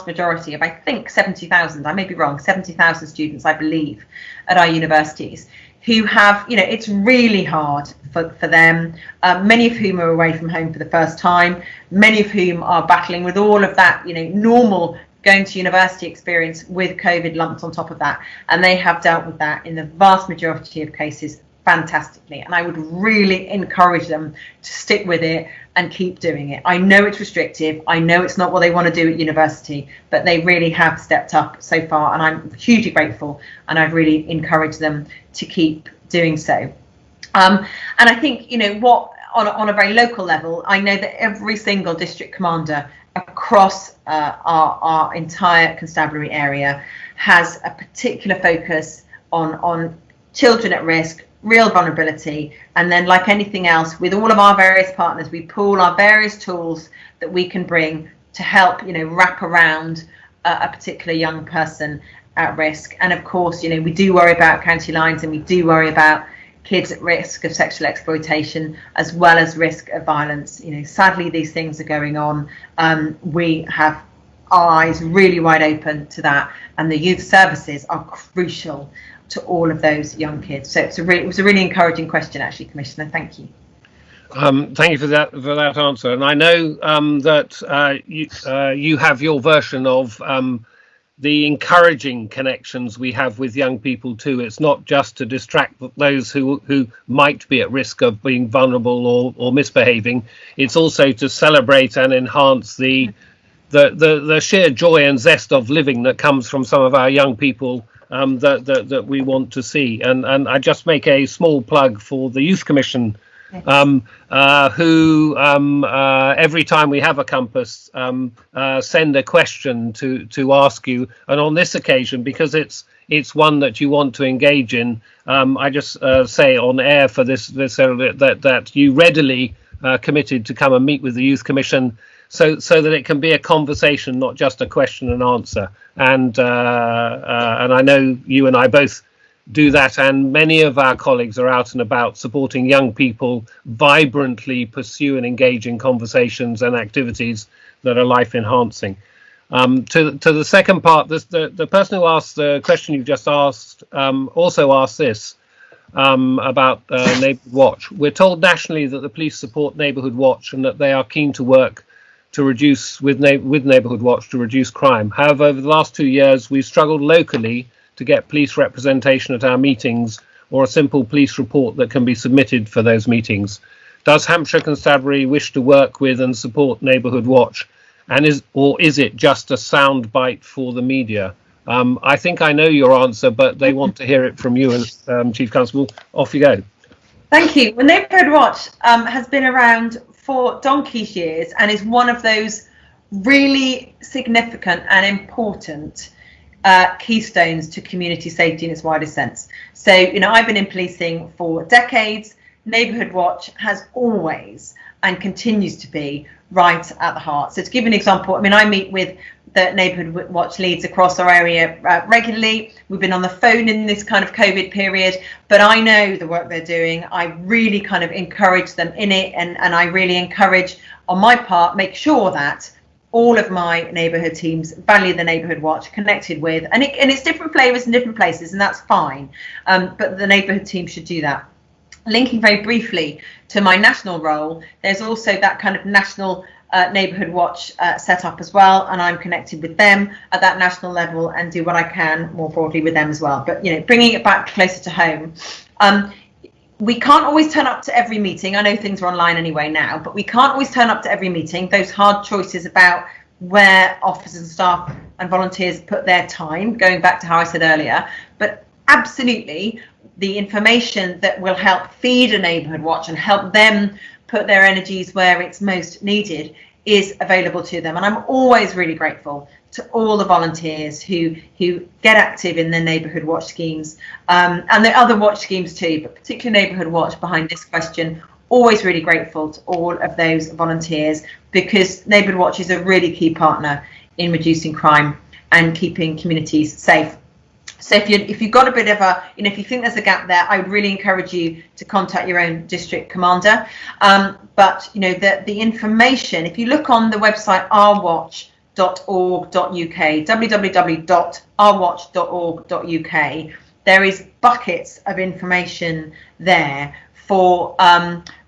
majority of, I think, 70,000, I may be wrong, 70,000 students, I believe, at our universities, who have, you know, it's really hard for them, many of whom are away from home for the first time, many of whom are battling with all of that, you know, normal going to university experience with COVID lumped on top of that, and they have dealt with that in the vast majority of cases fantastically, and I would really encourage them to stick with it and keep doing it. I know it's restrictive, I know it's not what they want to do at university, but they really have stepped up so far, and I'm hugely grateful, and I've really encouraged them to keep doing so. And I think, you know, what on a very local level, I know that every single district commander across our entire constabulary area has a particular focus on children at risk, real vulnerability, and then, like anything else, with all of our various partners, we pool our various tools that we can bring to help, you know, wrap around a particular young person at risk. And of course, you know, we do worry about county lines, and we do worry about kids at risk of sexual exploitation as well as risk of violence. You know, sadly, these things are going on. We have our eyes really wide open to that, and the youth services are crucial to all of those young kids. So it was a really encouraging question, actually, Commissioner. Thank you. Thank you for that answer. And I know that you have your version of the encouraging connections we have with young people too. It's not just to distract those who might be at risk of being vulnerable or misbehaving. It's also to celebrate and enhance the sheer joy and zest of living that comes from some of our young people that we want to see. And I just make a small plug for the Youth Commission, who every time we have a campus send a question to ask you, and on this occasion, because it's one that you want to engage in, I just say on air for this that you readily committed to come and meet with the Youth Commission, so that it can be a conversation, not just a question and answer. And I know you and I both do that, and many of our colleagues are out and about supporting young people vibrantly pursue and engage in conversations and activities that are life enhancing. To the second part, the person who asked the question you just asked also asked this about Neighbourhood Watch. We're told nationally that the police support Neighbourhood Watch and that they are keen to work to reduce with Neighbourhood Watch to reduce crime. However, over the last 2 years, we've struggled locally to get police representation at our meetings or a simple police report that can be submitted for those meetings. Does Hampshire Constabulary wish to work with and support Neighbourhood Watch, and is it just a soundbite for the media? I think I know your answer, but they want to hear it from you, Chief Constable. Off you go. Thank you. Well, Neighbourhood Watch has been around for donkey's years and is one of those really significant and important keystones to community safety in its widest sense. So, you know, I've been in policing for decades. Neighbourhood Watch has always and continues to be right at the heart. So to give you an example, I mean, I meet with the Neighbourhood Watch leads across our area regularly. We've been on the phone in this kind of COVID period, but I know the work they're doing. I really kind of encourage them in it, and I really encourage, on my part, make sure that all of my neighbourhood teams value the Neighbourhood Watch, connected with, and it's different flavours in different places, and that's fine. But the neighbourhood team should do that. Linking very briefly to my national role, there's also that kind of national Neighbourhood Watch set up as well, and I'm connected with them at that national level and do what I can more broadly with them as well. But bringing it back closer to home, we can't always turn up to every meeting. I know things are online anyway now, but we can't always turn up to every meeting. Those hard choices about where officers and staff and volunteers put their time, going back to how I said earlier, but absolutely the information that will help feed a Neighbourhood Watch and help them put their energies where it's most needed is available to them. And I'm always really grateful to all the volunteers who get active in the Neighbourhood Watch schemes, and the other watch schemes too, but particularly Neighbourhood Watch behind this question. Always really grateful to all of those volunteers, because Neighbourhood Watch is a really key partner in reducing crime and keeping communities safe. So if you've got a bit of a, if you think there's a gap there, I would really encourage you to contact your own district commander. But the information, if you look on the website ourwatch.org.uk, www.ourwatch.org.uk, there is buckets of information there for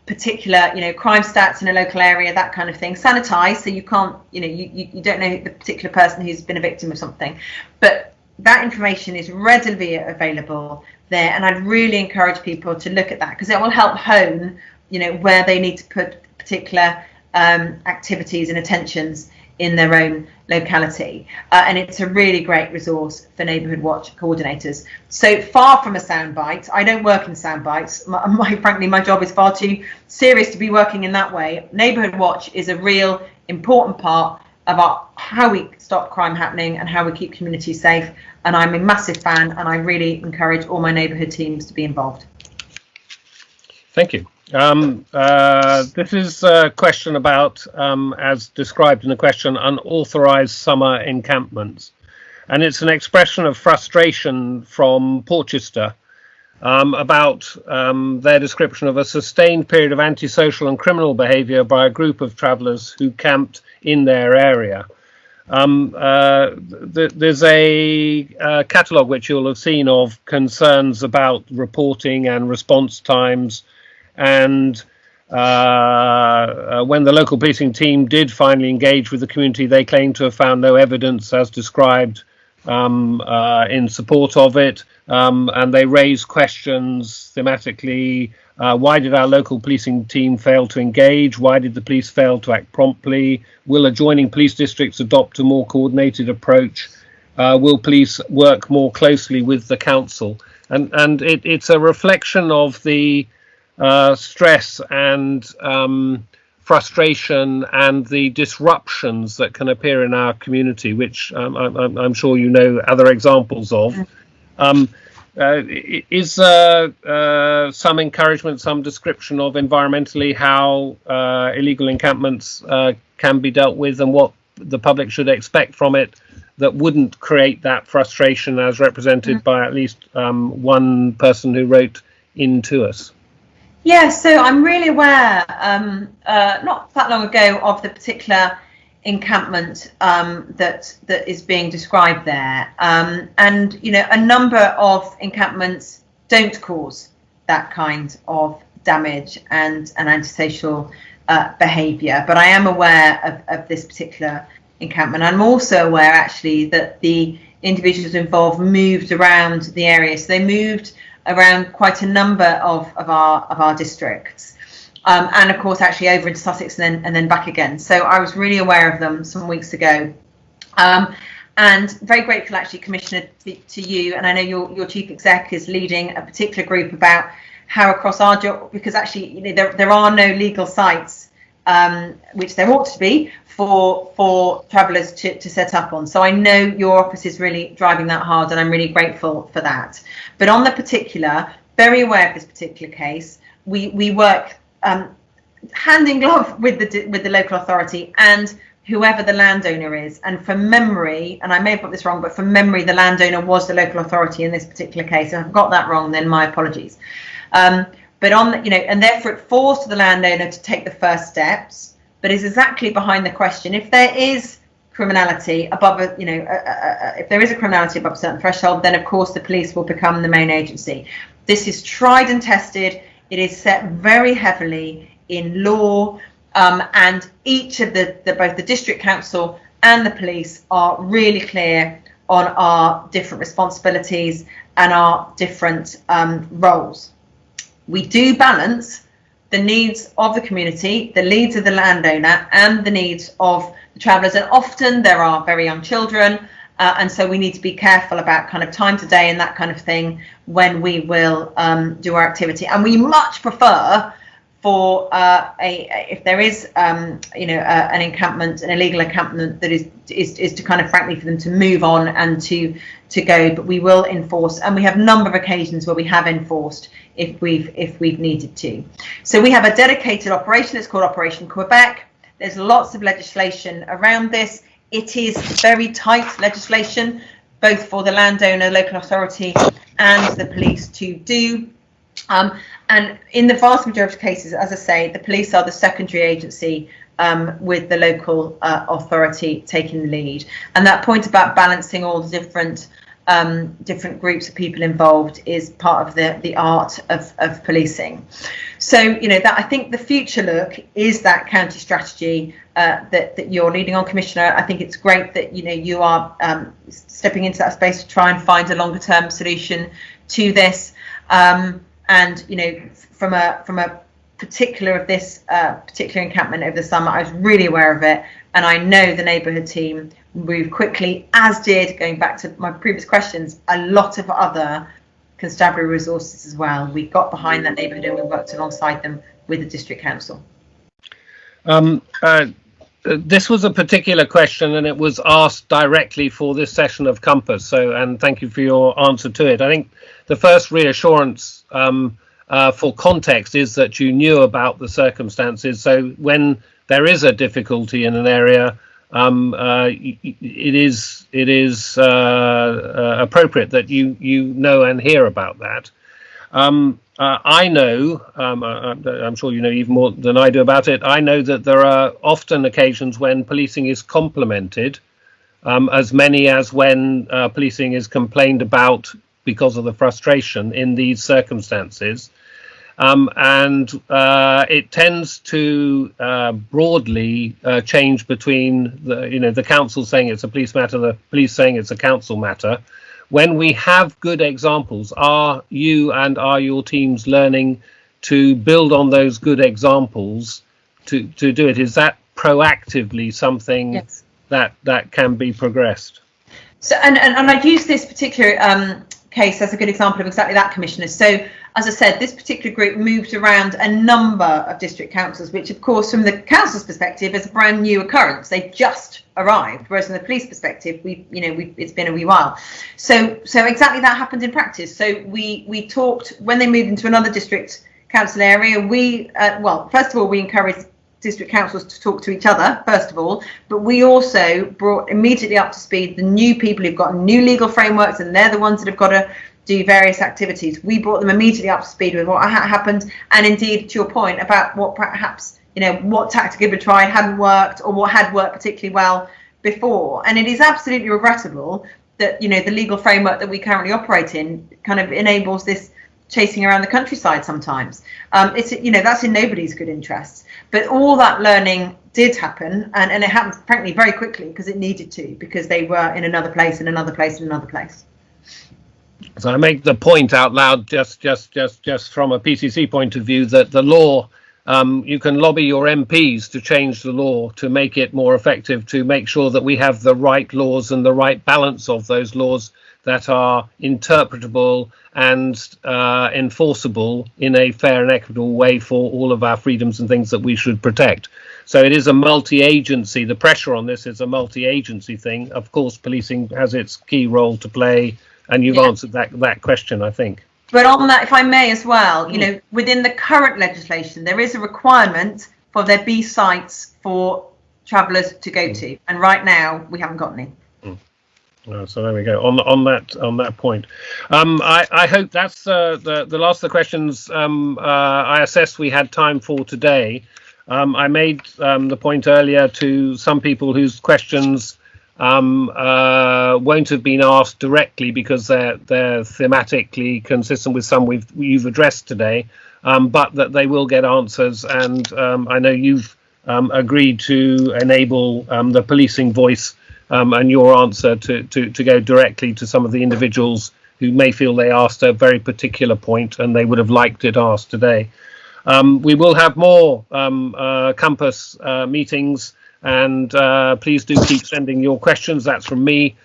particular, crime stats in a local area, that kind of thing. Sanitised, so you can't, you don't know the particular person who's been a victim of something, but that information is readily available there, and I'd really encourage people to look at that, because it will help hone, where they need to put particular activities and attentions in their own locality. And it's a really great resource for Neighbourhood Watch coordinators. So far from a soundbite, I don't work in soundbites. Frankly, my job is far too serious to be working in that way. Neighbourhood Watch is a real important part about how we stop crime happening and how we keep communities safe. And I'm a massive fan, and I really encourage all my neighbourhood teams to be involved. Thank you. This is a question about, as described in the question, unauthorised summer encampments. And it's an expression of frustration from Porchester about their description of a sustained period of antisocial and criminal behaviour by a group of travellers who camped in their area. There's a catalogue which you'll have seen of concerns about reporting and response times, and when the local policing team did finally engage with the community, they claimed to have found no evidence as described in support of it, and they raised questions thematically. Why did our local policing team fail to engage? Why did the police fail to act promptly? Will adjoining police districts adopt a more coordinated approach? Will police work more closely with the council? And it's a reflection of the stress and frustration and the disruptions that can appear in our community, which I'm sure you know other examples of. Is some encouragement, some description of environmentally how illegal encampments can be dealt with, and what the public should expect from it that wouldn't create that frustration as represented by at least one person who wrote in to us? Yeah, so I'm really aware, not that long ago, of the particular encampment that is being described there, and a number of encampments don't cause that kind of damage and antisocial behaviour, but I am aware of this particular encampment. I'm also aware actually that the individuals involved moved around the area, so they moved around quite a number of our districts. And of course, actually over into Sussex and then back again. So I was really aware of them some weeks ago, and very grateful, actually, Commissioner, to you. And I know your chief exec is leading a particular group about how across our job, because actually there are no legal sites, which there ought to be for travellers to set up on. So I know your office is really driving that hard, and I'm really grateful for that. But on the particular, very aware of this particular case, we work hand in glove with the local authority and whoever the landowner is. And from memory, and I may have got this wrong, but from memory, the landowner was the local authority in this particular case. If I've got that wrong, then my apologies. But on and therefore it falls to the landowner to take the first steps. But is exactly behind the question: if there is criminality above if there is a criminality above a certain threshold, then of course the police will become the main agency. This is tried and tested. It is set very heavily in law, and each of both the district council and the police are really clear on our different responsibilities and our different roles. We do balance the needs of the community, the needs of the landowner, and the needs of the travellers. And often there are very young children, and so we need to be careful about kind of time to day and that kind of thing when we will do our activity. And we much prefer for if there is an encampment, an illegal encampment, that is to kind of frankly for them to move on and to go. But we will enforce, and we have a number of occasions where we have enforced if we've needed to. So we have a dedicated operation. It's called Operation Quebec. There's lots of legislation around this. It is very tight legislation, both for the landowner, local authority, and the police to do. And in the vast majority of cases, as I say, the police are the secondary agency with the local authority taking the lead. And that point about balancing all the different groups of people involved is part of the art of policing. So, that I think the future look is that county strategy that you're leading on, Commissioner. I think it's great that you are stepping into that space to try and find a longer term solution to this. And from a particular of this particular encampment over the summer, I was really aware of it, and I know the neighbourhood team moved quickly, as did, going back to my previous questions, a lot of other constabulary resources as well. We got behind that neighbourhood and we worked alongside them with the district council. This was a particular question, and it was asked directly for this session of Compass. And thank you for your answer to it. I think the first reassurance for context is that you knew about the circumstances. So when there is a difficulty in an area, it is appropriate that you know and hear about that. I know, I'm sure you know even more than I do about it, I know that there are often occasions when policing is complemented, as many as when policing is complained about because of the frustration in these circumstances. And it tends to broadly change between the council saying it's a police matter, the police saying it's a council matter. When we have good examples, are you and are your teams learning to build on those good examples to do it? Is that proactively something Yes. that can be progressed? So and I've used this particular case as a good example of exactly that, Commissioner. So as I said, this particular group moved around a number of district councils, which of course from the council's perspective is a brand new occurrence. They've just arrived, whereas from the police perspective, it's been a wee while. So exactly that happened in practice. So we talked when they moved into another district council area. We first of all, we encouraged district councils to talk to each other first of all, but we also brought immediately up to speed the new people who've got new legal frameworks, and they're the ones that have got to do various activities. We brought them immediately up to speed with what happened, and indeed to your point about what perhaps what tactic had been tried hadn't worked, or what had worked particularly well before. And it is absolutely regrettable that the legal framework that we currently operate in kind of enables this chasing around the countryside sometimes. It's that's in nobody's good interests. But all that learning did happen, and it happened frankly very quickly because it needed to, because they were in another place, in another place, in another place. So I make the point out loud, just from a PCC point of view, that the law, you can lobby your MPs to change the law to make it more effective, to make sure that we have the right laws and the right balance of those laws that are interpretable and enforceable in a fair and equitable way for all of our freedoms and things that we should protect. So it is a multi-agency. The pressure on this is a multi-agency thing. Of course, policing has its key role to play, and you've answered that question, I think. But on that, if I may as well, within the current legislation, there is a requirement for there be sites for travellers to go to, and right now we haven't got any. So there we go. On that point, I hope that's the last of the questions I assess we had time for today. I made the point earlier to some people whose questions won't have been asked directly because they're thematically consistent with some you've addressed today, but that they will get answers. And I know you've agreed to enable the policing voice and your answer to go directly to some of the individuals who may feel they asked a very particular point and they would have liked it asked today. We will have more campus meetings, and please do keep sending your questions. That's from me,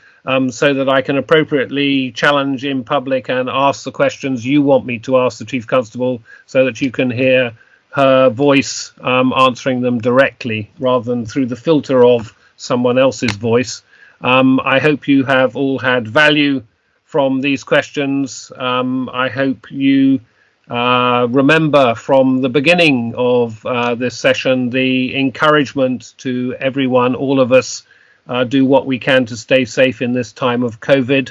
so that I can appropriately challenge in public and ask the questions you want me to ask the Chief Constable, so that you can hear her voice answering them directly rather than through the filter of someone else's voice. I hope you have all had value from these questions. I hope you remember from the beginning of this session the encouragement to everyone, all of us, do what we can to stay safe in this time of COVID.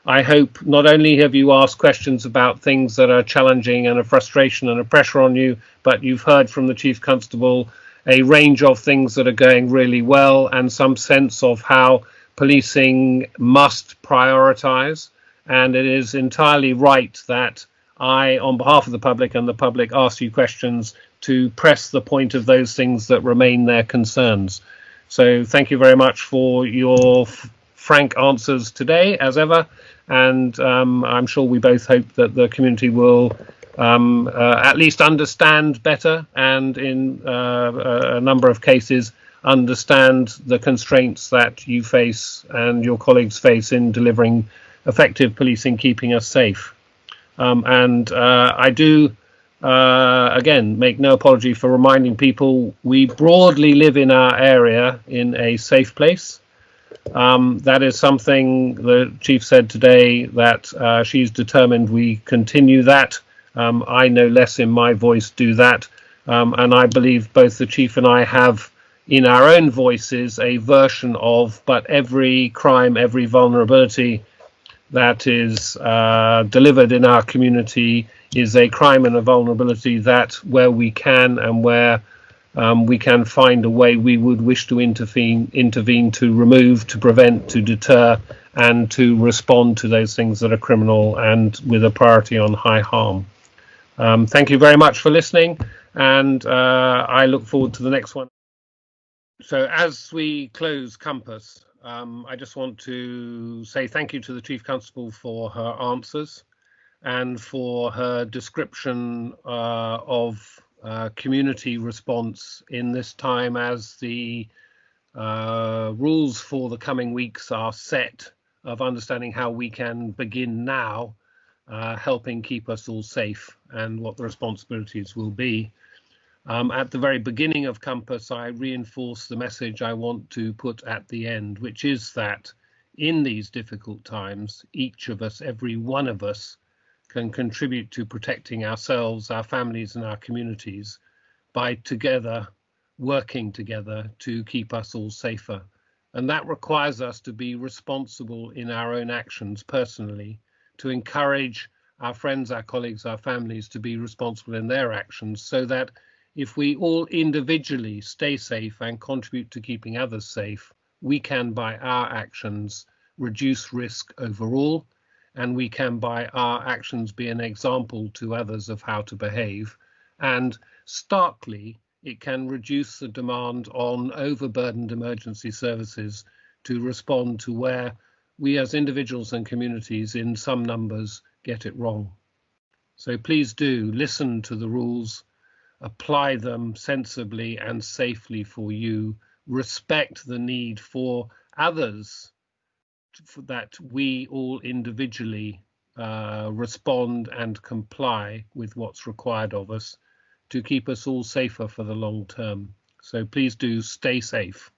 I hope not only have you asked questions about things that are challenging and a frustration and a pressure on you, but you've heard from the Chief Constable a range of things that are going really well and some sense of how policing must prioritise. And it is entirely right that I, on behalf of the public and the public, ask you questions to press the point of those things that remain their concerns. So thank you very much for your frank answers today, as ever. And I'm sure we both hope that the community will at least understand better, and in a number of cases understand the constraints that you face and your colleagues face in delivering effective policing, keeping us safe. I do, again, make no apology for reminding people we broadly live in our area in a safe place. That is something the Chief said today, that she's determined we continue that. I, no less in my voice, do that. And I believe both the Chief and I have in our own voices a version of, but every crime, every vulnerability that is delivered in our community is a crime and a vulnerability that, where we can and where we can find a way, we would wish to intervene to remove, to prevent, to deter, and to respond to those things that are criminal and with a priority on high harm. Thank you very much for listening, and I look forward to the next one. So as we close Compass, I just want to say thank you to the Chief Constable for her answers and for her description of community response in this time, as the rules for the coming weeks are set, of understanding how we can begin now helping keep us all safe and what the responsibilities will be. At the very beginning of Compass, I reinforce the message I want to put at the end, which is that in these difficult times, each of us, every one of us, can contribute to protecting ourselves, our families and our communities by together, working together to keep us all safer. And that requires us to be responsible in our own actions personally, to encourage our friends, our colleagues, our families to be responsible in their actions, so that if we all individually stay safe and contribute to keeping others safe, we can, by our actions, reduce risk overall, and we can, by our actions, be an example to others of how to behave. And starkly, it can reduce the demand on overburdened emergency services to respond to where we as individuals and communities in some numbers get it wrong. So please do listen to the rules, apply them sensibly and safely for you, respect the need for others, that we all individually respond and comply with what's required of us to keep us all safer for the long term. So please do stay safe.